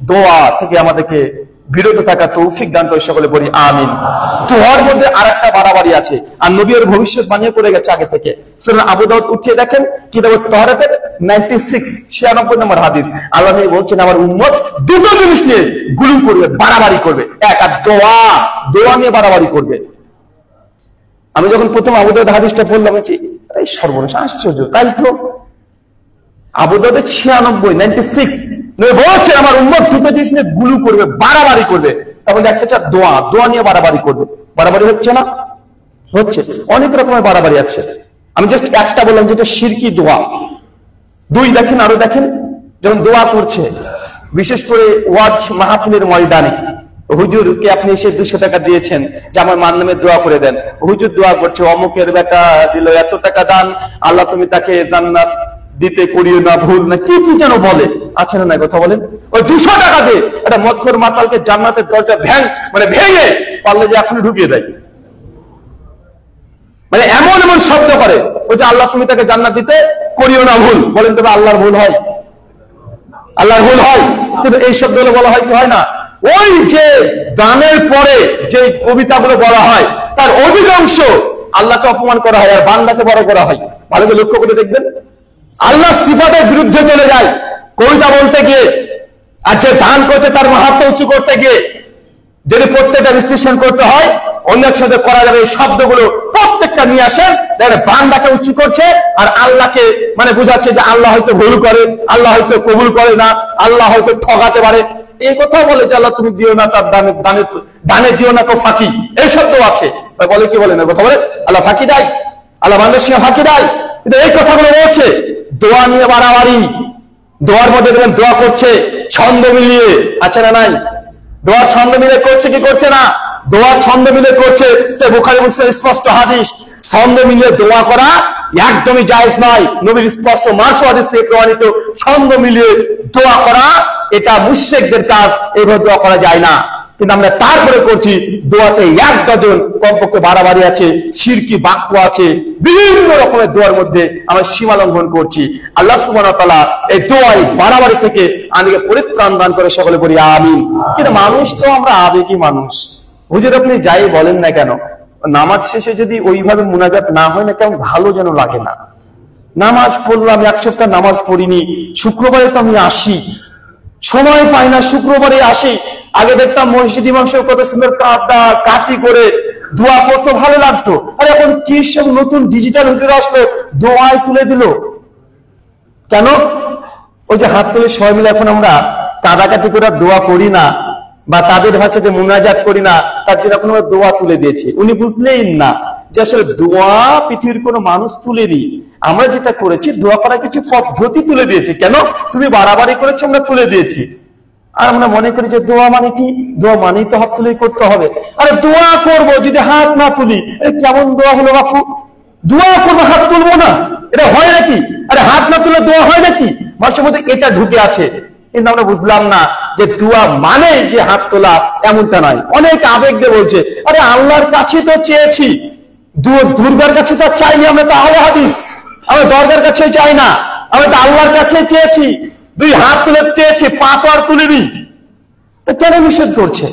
দোয়া থেকে আমাদেরকে বিরত থাকা তৌফিক দান করে, সকলে বলি আমিন। দোয়ার মধ্যে আরেকটা বাড়াবাড়ি আছে, আর নবীর ভবিষ্যৎ বানিয়ে করে গেছে আগে থেকে। সুনান আবু দাউদ উঠিয়ে দেখেন কিতাবুত তাহারাতের 96 নম্বর হাদিস, আল্লাহ নবী বলছেন আমার উম্মত দুটো জিনিস নিয়ে গুলু করবে, বাড়াবাড়ি করবে। এক, আর দোয়া নিয়ে বাড়াবাড়ি করবে। আমি যখন প্রথম আবু দাউদ হাদিসটা পড়লাম এই সর্বনাশ, আশ্চর্য। তাই তো আবু দাউদের 96 বলছে আমার উম্মত দুটো জিনিস নিয়ে গুলু করবে, বাড়াবাড়ি করবে। তারপরে একটা হচ্ছে দোয়া নিয়ে বাড়াবাড়ি করবে। বাড়াবাড়ি হচ্ছে না? হচ্ছে, অনেক রকমের বাড়াবাড়ি আছে। আমি জাস্ট একটা বললাম যেটা শিরকি দোয়া। দুই দেখেন, আরো দেখেন, যখন দোয়া করছে বিশেষ করে ওয়াজ মাহফিলের ময়দানে, হুজুরকে আপনি এসে 200 টাকা দিয়েছেন যে আমার মার নামে দোয়া করে দেন, হুজুর দোয়া করছে অমুকের বেটা দিল এত টাকা দান, আল্লাহ তুমি তাকে জান্নাত দিতে করিও না ভুল, না কি কি যেন বলে, আছে না কথা বলেন। ওই 200 টাকা দিয়ে একটা মদখোর মাতালকে জান্নাতের দরজা ভেঙে পারলে যে আপনি ঢুকিয়ে দেয়, মানে এমন এমন শব্দ করে ওই যে আল্লাহ তুমি তাকে জান্নাত দিতে করিও না ভুল। বলেন তবে আল্লাহর ভুল হয়? আল্লাহর ভুল হয়? কিন্তু এই শব্দগুলো বলা হয় কি হয় না? ওই যে দানের পরে যে কবিতাগুলো বলা হয় তার অধিকাংশ আল্লাহকে অপমান করা হয় আর বান্দাকে বড় করা হয়। ভালো করে লক্ষ্য করে দেখবেন, আল্লাহ সিফাতের বিরুদ্ধে চলে যায় কবিতা বলতে গিয়ে, আর যে দান করছে তার মাহাত্ম্য উঁচু করতে গিয়ে যদি প্রত্যেকটা বিশ্লেষণ করতে হয় অন্যের সাথে করা যাবে। এই শব্দগুলো প্রত্যেকটা নিয়ে আসেন, বান্দাকে উঁচু করছে আর আল্লাহকে মানে বোঝাচ্ছে যে আল্লাহ হয়তো ভুল করে, আল্লাহ হয়তো কবুল করে না, আল্লাহ হয়তো ঠকাতে পারে। এই কথা বলে যে আল্লাহ তুমি দিও না তার দানে দিও না তো ফাঁকি, এই শব্দ আছে। বলে কি বলে না কথা বলে আল্লাহ ফাঁকি দেয়, আল্লাহ বান্দার সঙ্গে ফাঁকি দেয়। কিন্তু এই কথাগুলো বলছে দোয়া নিয়ে বাড়াবাড়ি। দোয়ার মধ্যে দেখবেন দোয়া করছে ছন্দ মিলিয়ে, আছে না নাই? দোয়া ছন্দ মিলে করছে কি করছে না? দোয়া ছন্দ মিলে করছে। সে বুখারী মুসলিমের স্পষ্ট হাদিস, ছন্দ মিলিয়ে দোয়া করা একদমই জায়েজ নয়। নবীর স্পষ্ট মারফু হাদিস থেকে প্রমাণিত ছন্দ মিলিয়ে দোয়া করা এটা মুশরিকদের কাজ, এইভাবে দোয়া করা যায় না। কিন্তু আমরা তারপরে করছি দোয়াতে 1 ডজন কমপক্ষে বাড়াবাড়ি আছে, শিরকি বাক্য আছে, বিভিন্ন রকমের দোয়ার মধ্যে আমরা সীমা লঙ্ঘন করছি। আল্লাহ সুবহানাহু ওয়া তাআলা এই দোয়াই বাড়াবাড়ি থেকে আমাদেরকে পরিত্রাণ দান করে, সকলে বলি আমিন। কিন্তু মানুষ তো আমরা আবেগী মানুষ। হুজুর আপনি যাই বলেন না কেন, নামাজ শেষে যদি ওইভাবে মুনাজাত না হয় না কেমন ভালো যেন লাগে না। নামাজ পড়লাম, 1 সপ্তাহ নামাজ পড়িনি, শুক্রবারে তো আমি আসি, সময় পাই না, শুক্রবারে আসি। আগে দেখতাম মসজিদ ইমাম সাহেব কত সুন্দর কাটি করে দোয়া করতে ভালো লাগতো, আর এখন কি সব নতুন ডিজিটাল হুজুর আসলো দোয়ায় তুলে দিল। কেন? ওই যে হাত তুলে সবাই মিলে এখন আমরা কাদাকাটি করে দোয়া করি না, বা তাদের ভাষাতে মুনাজাত করি না, তার জন্য এখন আমরা দোয়া তুলে দিয়েছি। উনি বুঝলেই না যে আসলে দোয়া পৃথিবীর কোনো মানুষ তুলেনি, আমরা যেটা করেছি দোয়া করার কিছু পদ্ধতি তুলে দিয়েছি। কেন? তুমি বাড়াবাড়ি করেছো, আমরা তুলে দিয়েছি। আর আমরা মনে করি যে দোয়া মানে কি? দোয়া মানেই তো হাত তুলেই করতে হবে। আরে দোয়া করবো যদি হাত না তুলি, কেমন দোয়া হলো বাপু? দোয়া করবো হাত তুলবো না, এটা হয় নাকি? আরে হাত না তুলে দোয়া হয় নাকি? মানুষের মধ্যে এটা ঢুকে আছে, কিন্তু আমরা বুঝলাম না যে দোয়া মানে যে হাত তোলা এমনটা নয়। অনেক আবেগ দিয়ে বলছে আরে আল্লাহর কাছে তো চেয়েছি, দুর্গার কাছে তো চাইনি আমরা, তাহলে হাদিস আমরা দরগার কাছে চাই না, আমরা তো আল্লাহর কাছে চেয়েছি, 2 হাত তুলে চেয়েছি, পা তো আর তুলিনি, তো কেন নিষেধ করছে?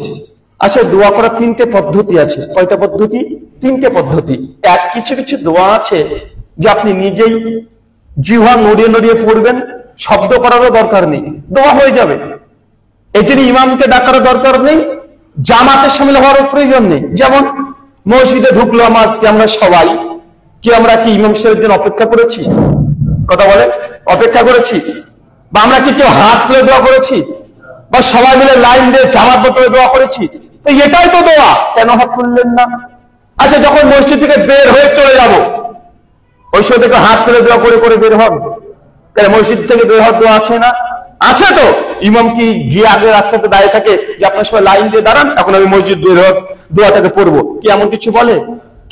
আসলে দোয়া করার 3টে পদ্ধতি আছে। কয়টা পদ্ধতি? 3টে পদ্ধতি। কিছু কিছু দোয়া আছে যে আপনি নিজেই জিহ্বা নড়িয়ে নড়িয়ে পড়বেন, শব্দ করারও দরকার নেই, দোয়া হয়ে যাবে। এই জন্য ইমামকে ডাকারও দরকার নেই, জামাতে শামিল হওয়ার প্রয়োজন নেই। যেমন মসজিদে ঢুকলাম আজকে আমরা সবাই, আমরা কি ইমাম সাহেবের জন্য অপেক্ষা করেছি? কথা বলে অপেক্ষা করেছি? বা আমরা কি কেউ হাত তুলে দোয়া করেছি? বা সবাই মিলে লাইন দিয়ে জামাত বদলে দোয়া করেছি? তো এটাই তো দোয়া, কেন হাত তুললেন না? আচ্ছা, যখন মসজিদ থেকে বের হয়ে চলে যাব, ওই সময় থেকে হাত তুলে দোয়া করে করে বের হন। কেন মসজিদ থেকে বের হওয়ার দোয়া আছে না? আছে তো। ইমাম কি গিয়ে আগে রাস্তাতে দাঁড়িয়ে থাকে যে আপনার সবাই লাইন দিয়ে দাঁড়ান, এখন আমি মসজিদ বের হওয়ার দোয়াটাকে পড়বো, কি এমন কিছু বলে?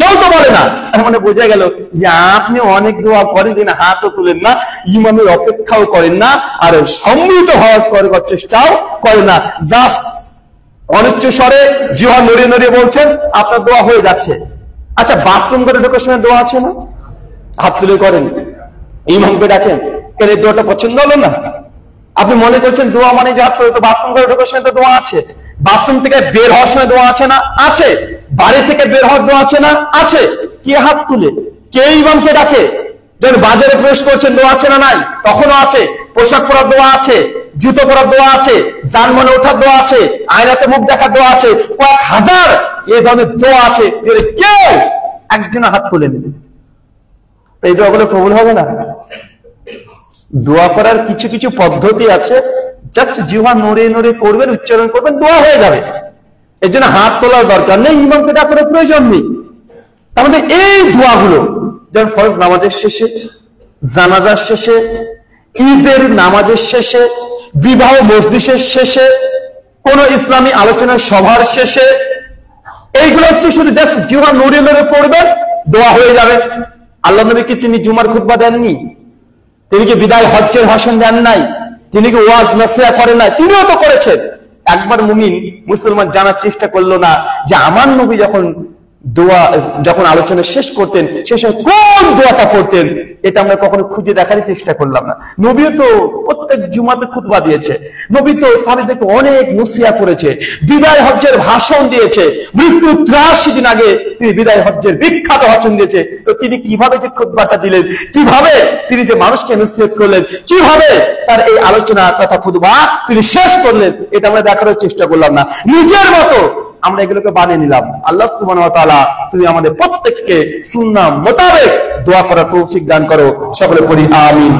কেউ তো বলে না। মানে বোঝা গেল যে আপনি অনেক দোয়া করেন কিনা, হাতও তুলেন না, ইমামের অপেক্ষাও করেন না, আর সম্মিলিত হওয়ার করার চেষ্টাও করেন না, জাস্ট অনিচ্ছ স্বরে জিহ্বা নড়িয়ে নড়িয়ে বলছেন, আপনার দোয়া হয়ে যাচ্ছে। আচ্ছা, বাথরুম করে ঢোকার সময় দোয়া আছে না? হাত তুলে করেন, ইমামকে ডাকেন, কেন এই দোয়াটা পছন্দ হলো না? আপনি মনে করছেন দোয়া মানে যে হাত তুলে, তো বাথরুম করে ঢোকার সময় তো দোয়া আছে। বাথরুম থেকে বের হওয়ার সময় দোয়া আছে না? আছে। বাড়ি থেকে বের হওয়ার দোয়া আছে না? আছে। কে হাত তুলে? কে ইমামকে ডাকে? যখন বাজারে প্রবেশ করছেন দোয়া আছে না? নাই। তখনও আছে। পোশাক পরার দোয়া আছে, জুতো পরার দোয়া আছে, যানবাহনে ওঠার দোয়া আছে, আয়নাতে মুখ দেখার দোয়া আছে, কয়েক হাজার এই ধরনের দোয়া আছে। কেউ একজন হাত তুলে নেবে, তো এই দোয়াগুলো কবুল হবে না। দোয়া করার কিছু কিছু পদ্ধতি আছে, জাস্ট জিহ্বা নড়ে নড়ে করবেন, উচ্চারণ করবেন, দোয়া হয়ে যাবে। এর জন্য হাত তোলার দরকার নেই, ইমামকে ডাকার প্রয়োজন নেই। তার মধ্যে এই দোয়াগুলো যেমন ফরজ নামাজের শেষে, জানাজার শেষে, ঈদের নামাজের শেষে, বিবাহ মজলিসের শেষে, কোন ইসলামী আলোচনার সভার শেষে, এইগুলো হচ্ছে শুধু জাস্ট জিহ্বা নড়ে নড়ে পড়বেন, দোয়া হয়ে যাবে। আল্লাহ নবী কি তিনি জুমার খুতবা দেননি? তিনি কি বিদায় হজ্জের ভাষণ দেন নাই? তিনি কি ওয়াজ নসিহত করেন নাই? তিনিও তো করেছেন। একবার মুমিন মুসলমান জানার চেষ্টা করলো না যে আমার নবী যখন আলোচনা শেষ করতেন সে সময় কোন দোয়াটা পড়তেন? এটা আমরা কখনো খুঁজে দেখারই চেষ্টা করলাম না। নবীও তো প্রত্যেক জুমাতে খুতবা দিয়েছে, নবী তো সাহাবীদেরকে অনেক নসিহত করেছে, বিদায় হজ্জের ভাষণ দিয়েছে, মৃত্যু 83 দিন আগে তিনি বিদায় হজ্জের বিখ্যাত ভাষণ দিয়েছে। তো তিনি কিভাবে যে খুতবাটা দিলেন, কিভাবে তিনি যে মানুষকে নসিহত করলেন, কিভাবে তার এই আলোচনা তথা খুতবা তিনি শেষ করলেন, এটা আমরা দেখার চেষ্টা করলাম না। নিজের মতো আমরা এগুলোকে বানিয়ে নিলাম। আল্লাহ সুবহানাহু ওয়া তাআলা তুমি আমাদের প্রত্যেককে সুন্নাহ মোতাবেক দোয়া করার তৌফিক দান করো। সকলে পড়ি আমিন।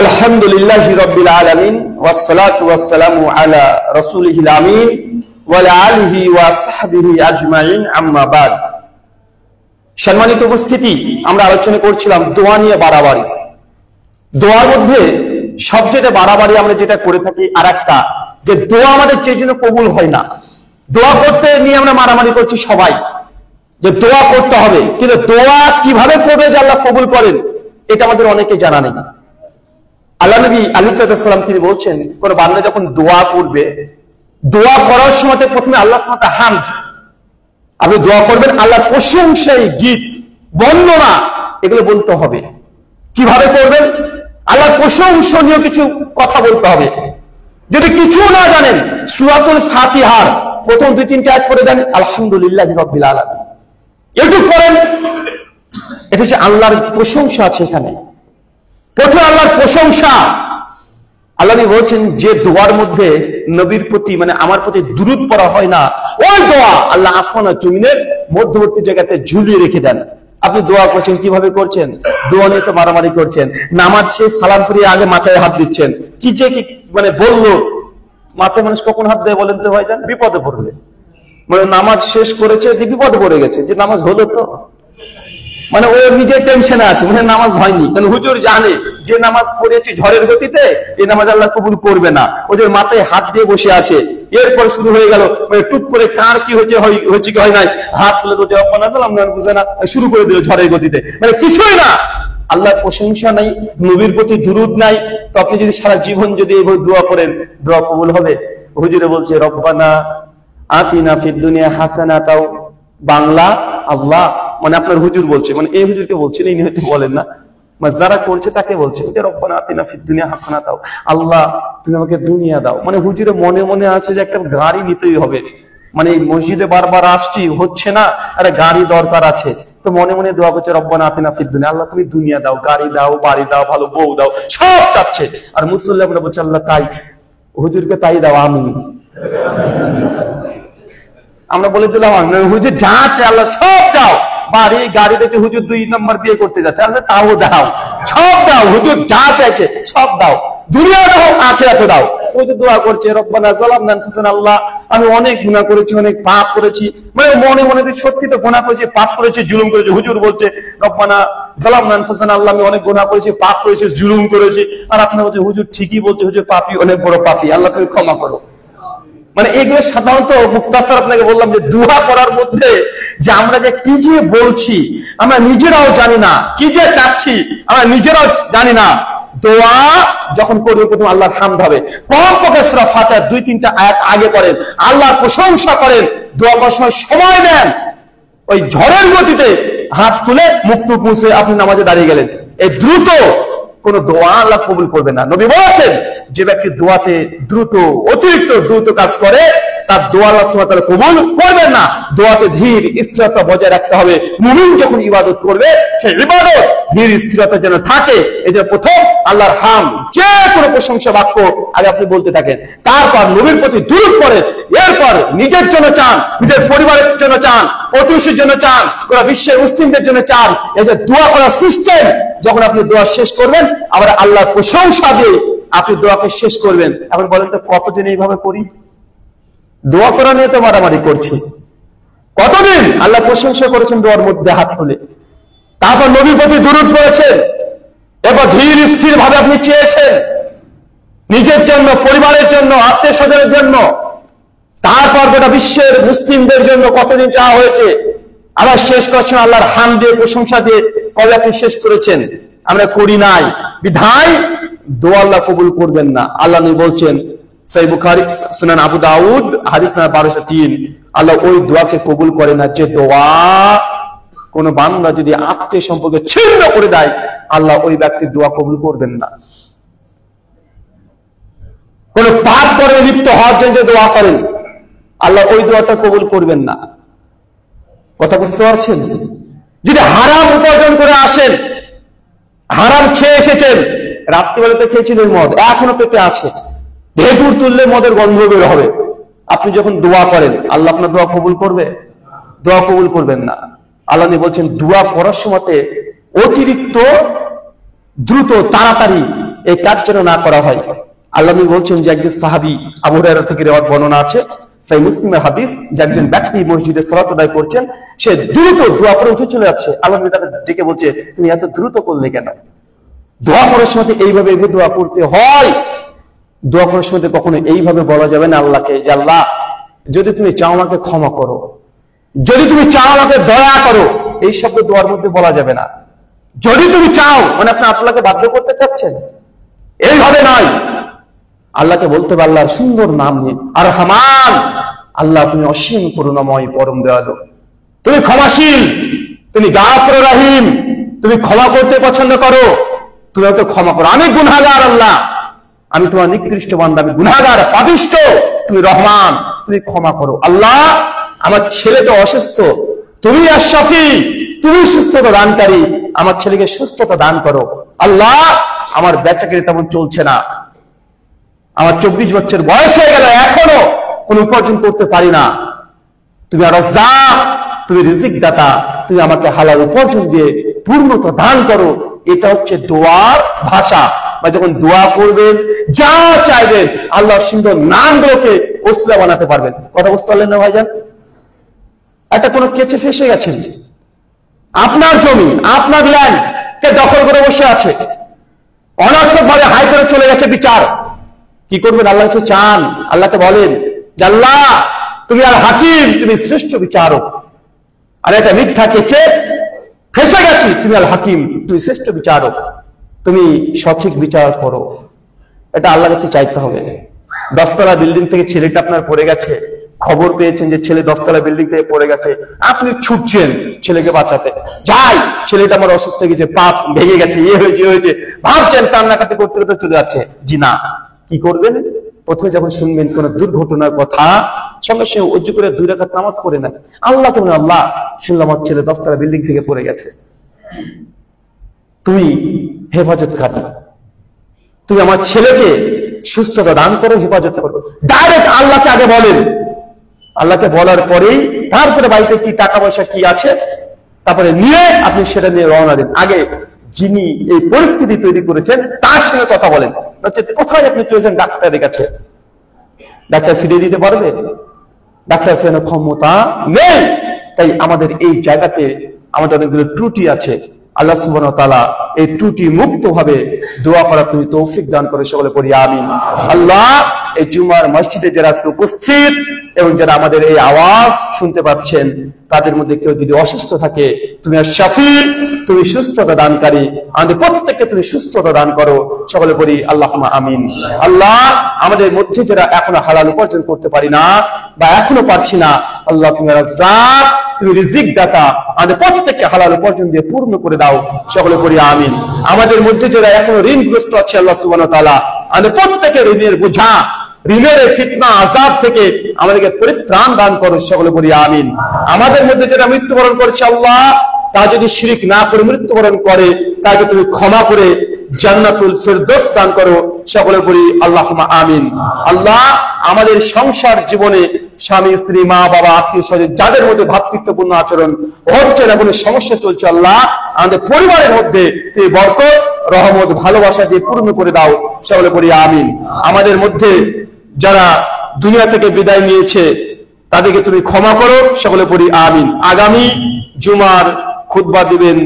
আলহামদুলিল্লাহি রাব্বিল আলামিন ওয়াস সালাতু ওয়াস সালামু আলা রাসূলিহিল আমিন ওয়া আলা আলিহি ওয়া সাহবিহি আজমাইন, আম্মা বাদ। সম্মানিত উপস্থিতি, আমরা আলোচনা করছিলাম দোয়া নিয়ে বাড়াবাড়ি। দোয়ার মধ্যে সবচেয়ে বাড়াবাড়ি আমরা যেটা করে থাকি আরেকটা, যে দোয়া আমাদের যে জন্য কবুল হয় না। দোয়া করতে নিয়ে আমরা মারামারি করছি সবাই, যে দোয়া করতে হবে, কিন্তু দোয়া কিভাবে করবে যে আল্লাহ কবুল করেন এটা আমাদের অনেকে জানা নেই। আল্লাহ নবী আলাইহিস সালাম তিনি বলছেন, কোন বান্দা যখন দোয়া করবে, দোয়া করার সময় প্রথমে আল্লাহ সুবহানাহু ওয়া তাআলা হামদ, আপনি দোয়া করবেন, আল্লাহর প্রশংসায় গীত বর্ণনা এগুলো বলতে হবে। কিভাবে করবেন? আল্লাহর প্রশংসনীয় কিছু কথা বলতে হবে। যদি কিছু না জানেন, সূরাতুল ফাতিহার প্রথম 2-3 আয়াত পড়ে দেন, আলহামদুলিল্লাহি রাব্বিল আলামিন, একটু পড়েন। এটা হচ্ছে আল্লাহর প্রশংসা আছে এখানে, প্রথমে আল্লাহর প্রশংসা। আল্লাহ বলছেন যে দোয়ার মধ্যে নবীর প্রতি মানে আমার প্রতি দুরূদ পড়া হয় না, ওই দোয়া আল্লাহ আসমান আর জমিনের মধ্যবর্তী জায়গাতে ঝুলিয়ে রেখে দেন। আপনি দোয়া করছেন, কিভাবে করছেন? দোয়া নিয়ে তো মারামারি করছেন। নামাজ শেষ সালাম ফিরিয়ে আগে মাথায় হাত দিচ্ছেন, কি যে কি মানে বললো, মাথায় মানুষ কখন হাত দেয় বলেন তো ভাইজান? বিপদে পড়বে। মানে নামাজ শেষ করেছে, বিপদে পড়ে গেছে, যে নামাজ হলো তো, মানে ও নিজের টেনশনে আছে, মানে নামাজ হয়নি। কারণ হুজুর জানে যে নামাজ পড়েছি ঝড়ের গতিতে, এই নামাজ আল্লাহ কবুল করবে না। ওদের মাথায় হাত দিয়ে বসে আছে। এরপর শুরু হয়ে গেল, মানে টুক করে কার কি হয়েছে কি হয় নাই, হাত তুলে তো বুঝে না, শুরু করে দিল ঝড়ের গতিতে, মানে কিছুই না। আল্লাহর প্রশংসা নাই, নবীর প্রতি দুরূদ নাই, তো আপনি যদি সারা জীবন যদি এইভাবে দোয়া করেন, দোয়া কবুল হবে? হুজুরে বলছে রব্বানা আতিনা ফিদ দুনিয়া হাসানাতাও, বাংলা আল্লাহ, মানে আপনার হুজুর বলছে, মানে এই হুজুরকে বলছেন, ইনি হয়তো বলেন না, মানে যারা করছে তাকে বলছে যে রব্বানা আতিনা ফিদ দুনিয়া হাসানাতাও, আল্লাহ তুমি আমাকে দুনিয়া দাও। মানে হুজুরে মনে মনে আছে যে একটা গাড়ি নিতেই হবে, মানে এই মসজিদে বারবার আসছি, হচ্ছে না, আরে গাড়ি দরকার আছে, তো মনে মনে দোয়া করছে রব্বানা আতিনা ফিদ দুনিয়া, আল্লাহ তুমি দুনিয়া দাও, গাড়ি দাও, বাড়ি দাও, ভালো বউ দাও, সব চাচ্ছে। আর মুসল্লিরা বলছে আল্লাহ তাই, হুজুরকে তাই দাও, আমি আমরা বলে দিলাম হুজুর যা আছে আল্লাহ সব দাও, বাড়ি গাড়ি দেখে হুজুর 2 নম্বর বিয়ে করতে যাচ্ছে, আল্লাহ তাও দাও, সব দাও, হুজুর যা চাইছে সব দাও, দুনিয়া দাও, আখিরাত দাও। ওই তো দোয়া করছে রব্বানা যালামনা আনফুসানা, আল্লাহ আমি অনেক গুনাহ করেছি, অনেক পাপ করেছি, মানে মনে মনে সত্যি তো গুনাহ করেছি, পাপ করেছি, জুলুম করেছি। হুজুর বলছে রব্বানা যালামনা আনফুসানা, আল্লাহ আমি অনেক গুনাহ করেছি, পাপ করেছি, জুলুম করেছি। আর আপনি বলছে হুজুর ঠিকই বলছে, হুজুর পাপী, অনেক বড় পাপী, আল্লাহ তুমি ক্ষমা করো। মানে এগুলো সাধারণত মুক্তাসার আপনাকে বললাম যে দোয়া করার মধ্যে যে আমরা যে কি যে বলছি আমরা নিজেরাও জানি না, কি যে চাচ্ছি আমরা নিজেরাও জানি না। দোয়া যখন করবে প্রথম আল্লাহর হামদ হবে, কমপক্ষে সূরা ফাতিহার 2-3টা আয়াত আগে পড়েন, আল্লাহর প্রশংসা করেন, দোয়া করার সময় দেন। ওই ঝড়ের গতিতে হাত তুলে মুখ টুক মুছে আপনি নামাজে দাঁড়িয়ে গেলেন, এই দ্রুত কোন দোয়া আল্লাহ কবুল করবে না। নবী বলেছেন যে ব্যক্তি দোয়াতে দ্রুত, অতিরিক্ত দ্রুত কাজ করে তার দোয়া আল্লাহ সুবহানাহু ওয়া তাআলা কবুল করবেন না। দোয়াতে ধীর স্থিরতা বজায় রাখতে হবে। মুমিন যখন ইবাদত করবে সেই ইবাদত ধীর স্থিরতা যেন থাকে। এই যে প্রথম আল্লাহর হাম, যে কোনো প্রশংসা বাক্য আগে আপনি বলতে থাকেন, তারপর নবীর প্রতি দুরূদ পড়েন, এরপর নিজের জন্য চান, নিজের পরিবারের জন্য চান, প্রতিবেশীর জন্য চান, গোটা বিশ্বের মুসলিমদের জন্য চান। এই যে দোয়া করার সিস্টেম, যখন আপনি দোয়া শেষ করবেন আবার আল্লাহর প্রশংসা দিয়ে আপনি দোয়াকে শেষ করবেন। এখন বলেন তো কতদিন এইভাবে করি? দোয়া করা নিয়ে তো মারামারি করছি, কতদিন আল্লাহ প্রশংসা করেছেন দোয়ার মধ্যে হাত তুলে, তারপর নবীর প্রতি দুরূদ পড়েছেন, এরপর ধীর স্থির ভাবে আপনি চেয়েছেন নিজের জন্য, পরিবারের জন্য, আত্মীয় স্বজনের জন্য, তারপর গোটা বিশ্বের মুসলিমদের জন্য কতদিন চাওয়া হয়েছে, আবার শেষ করছেন আল্লাহর হাম দিয়ে, প্রশংসা দিয়ে। কবে আপনি শেষ করেছেন? আমরা করি নাই, বিধায় দোয়া আল্লাহ কবুল করবেন না। আল্লাহ নবী বলছেন সহিহ বুখারী, সুনান আবু দাউদ, হাদিস নাম্বার 1203, আল্লাহ ওই দোয়াকে কবুল করে না যে দোয়া কোন বান্দা যদি আত্মীয় সম্পর্ক ছিন্ন করে দেয়, আল্লাহ ওই ব্যক্তির দোয়া কবুল করবেন না। কোন পাপ করে লিপ্ত হওয়ার জন্য দোয়া করেন, আল্লাহ ওই দোয়াটা কবুল করবেন না। কথা বুঝতে পারছেন? যদি হারাম উপার্জন করে আসেন, হারাম খেয়ে এসেছেন, রাত্রিবেলাতে খেয়েছিলেন মদ, এখনো পেটে আছে, ঢেকুর তুললে মদের গন্ধ বের হবে, আপনি যখন দোয়া করেন আল্লাহ আপনার দোয়া কবুল করবে? দোয়া কবুল করবেন না। আল্লাহ বলছেন দোয়া করার সময়তে অতিরিক্ত দ্রুত তাড়াতাড়ি এই কাজ যেন না করা হয়। আল্লাহ বলছেন যে একজন সাহাবী, আবু হুরায়রা থেকে রিওয়ায়াত বর্ণনা আছে, সহিহ মুসলিমের হাদিস, যে একজন ব্যক্তি মসজিদে সালাত আদায় করছেন, সে দ্রুত দোয়া করে উঠে চলে যাচ্ছে। আল্লাহ তাকে ডেকে বলছে তুমি এত দ্রুত করলে কেন? দোয়া করার সময় এইভাবে দোয়া করতে হয়। দোয়া করার সময় কখনো এইভাবে বলা যাবে না আল্লাহকে যে আল্লাহ যদি তুমি চাও আমাকে ক্ষমা করো, যদি তুমি চাও আমাকে দয়া করো, এই শব্দ দোয়ার মধ্যে বলা যাবে না। যদি তুমি চাও মানে আপনি আল্লাহকে বাধ্য করতে চাচ্ছেন, এইভাবে নয়। আল্লাহকে বলতে হবে আল্লাহর সুন্দর নাম নিয়ে, আর রহমান, আল্লাহ তুমি অসীম করুণাময়, পরম দয়ালু, তুমি ক্ষমাশীল, তুমি গাফুর রহিম, তুমি ক্ষমা করতে পছন্দ করো, তুমি আমাকে ক্ষমা করো, আমি গুনাহগার আল্লাহ, আমি তোমার নিকৃষ্ট বান্দা, আমি গুনাহগার পাপিষ্ঠ, তুমি রহমান, তুমি ক্ষমা করো। আল্লাহ আমার ছেলে তো অসুস্থ, তুমি আশ-শাফি, তুমি সুস্থতা দানকারী, আমার ছেলেকে সুস্থতা দান করো। আল্লাহ আমার বেচাকেরি তেমন চলছে না, আমার 24 বছর বয়স হয়ে গেল, এখনো কোন উপার্জন করতে পারি না, তুমি আর-রাজ্জাক, তুমি রিজিক দাতা, তুমি আমাকে হালাল উপার্জন দিয়ে পূর্ণতা দান করো। এটা হচ্ছে দোয়ার ভাষা। বা যখন দোয়া করবেন, যা চাইবেন আল্লাহর সুন্দর নামগুলোকে ওসিলা বানাতে পারবেন। কথা বুঝতে পারলেন না ভাইজান? একটা কোনো কেচে ফেসে গেছেন, আপনার জমি, আপনার ল্যান্ড কে দখল করে বসে আছে, অনর্থক ভাবে হাই করে চলে গেছে বিচার, কি করবেন? আল্লাহ কাছে চান, আল্লাহকে বলেন যে আল্লাহ তুমি আল হাকিম, তুমি শ্রেষ্ঠ বিচারক, আর এটা মিথ্যা কেচে ফেসে গেছি, তুমি আল হাকিম, তুমি শ্রেষ্ঠ বিচারক, তুমি সঠিক বিচার করো। এটা আল্লাহর কাছে চাইতে হবে। 10তলা বিল্ডিং থেকে ছেলেটা আপনার পড়ে গেছে, খবর পেয়েছেন যে ছেলে 10তলা বিল্ডিং থেকে পড়ে গেছে, আপনি ছুটছেন ছেলেকে বাঁচাতে, যাই ছেলেটা আমার অসুস্থ হয়ে গেছে, পাপ ভেঙে গেছে, এ হয়েছে, ভাবছেন, কান্নাকাটি করতে করতে চলে যাচ্ছে। জি না, কি করবেন? প্রথমে যখন শুনবেন কোন দুর্ঘটনার কথা, সঙ্গে সঙ্গে ওযু করে 2 রাকাত নামাজ পড়ে নেন, আল্লাহকে বলেন আল্লাহ শুনলাম আমার ছেলে 10তলা বিল্ডিং থেকে পড়ে গেছে, তুমি হেফাজতকারী, তুমি আমার ছেলেকে সুস্থতা দান করো, হেফাজত করো। ডাইরেক্ট আল্লাহকে আগে বলেন, আল্লাহকে বলার পরেই তারপরে বাড়িতে কি টাকা পয়সা কি আছে তারপরে নিয়ে আপনি সেটা নিয়ে রওনা দিন। আগে যিনি এই পরিস্থিতি তৈরি করেছেন তার সঙ্গে কথা বলেন। কোথায় আপনি চলেছেন ডাক্তারের কাছে, ডাক্তার ফিরিয়ে দিতে পারবে? ডাক্তার ফেরানোর ক্ষমতা নেই। তাই আমাদের এই জায়গাতে আমাদের অনেকগুলো ত্রুটি আছে। আল্লাহ সুবহানাহু ওয়া তাআলা এই ত্রুটি মুক্ত ভাবে দোয়া করার তুমি তৌফিক দান করে সকলে পড়ি আমিন। আল্লাহ এই জুমার মসজিদে যারা আজকে উপস্থিত এবং যারা আমাদের এই আওয়াজ শুনতে পাচ্ছেন, তাদের মধ্যে কেউ যদি অসুস্থ থাকে, তুমি আশ-শাফি, তুমি সুস্থতা দানকারী, আমাদের প্রত্যেককে তুমি সুস্থতা দান করো, সকলে পড়ি আল্লাহুম্মা আমিন। আল্লাহ আমাদের মধ্যে যারা এখনো হালাল উপার্জন করতে পারি না বা এখনো পারছি না, আল্লাহ তুমি রাজ্জাক, তুমি রিজিক দাতা, আমাদের প্রত্যেককে হালাল উপার্জন দিয়ে পূর্ণ করে দাও, সকলে পড়ি আমিন। আমাদের মধ্যে যারা এখনো ঋণগ্রস্ত আছে, আল্লাহ সুবহানাহু ওয়া তাআলা আমাদের প্রত্যেকের ঋণের বোঝা, ঋণের ফিতনা আযাব থেকে আমাদেরকে পরিত্রাণ দান করো, সকলে পড়ি আমিন। আমাদের মধ্যে যারা মৃত্যুবরণ করেছে, আল্লাহ তা যদি শিরক না করে মৃত্যুবরণ করে, তাকে তুমি ক্ষমা করে জান্নাতুল ফিরদৌস দান করো, সকলে পড়ি আল্লাহুম্মা আমিন। আল্লাহ আমাদের সংসার জীবনে স্বামী স্ত্রী মা বাবা আত্মীয় স্বজন যাদের মধ্যে ভ্রাতৃত্বপূর্ণ আচরণ হচ্ছে না, কোনো সমস্যা চলছে, আল্লাহ আমাদের পরিবারের মধ্যে তুমি বরকত রহমত ভালোবাসা দিয়ে পূর্ণ করে দাও, সকলে পড়ি আমিন। আমাদের মধ্যে যারা দুনিয়া থেকে বিদায় নিয়েছে তাদেরকে তুমি ক্ষমা করো, সকলে পড়ি আমিন। আগামী জুমার খুতবা দিবেন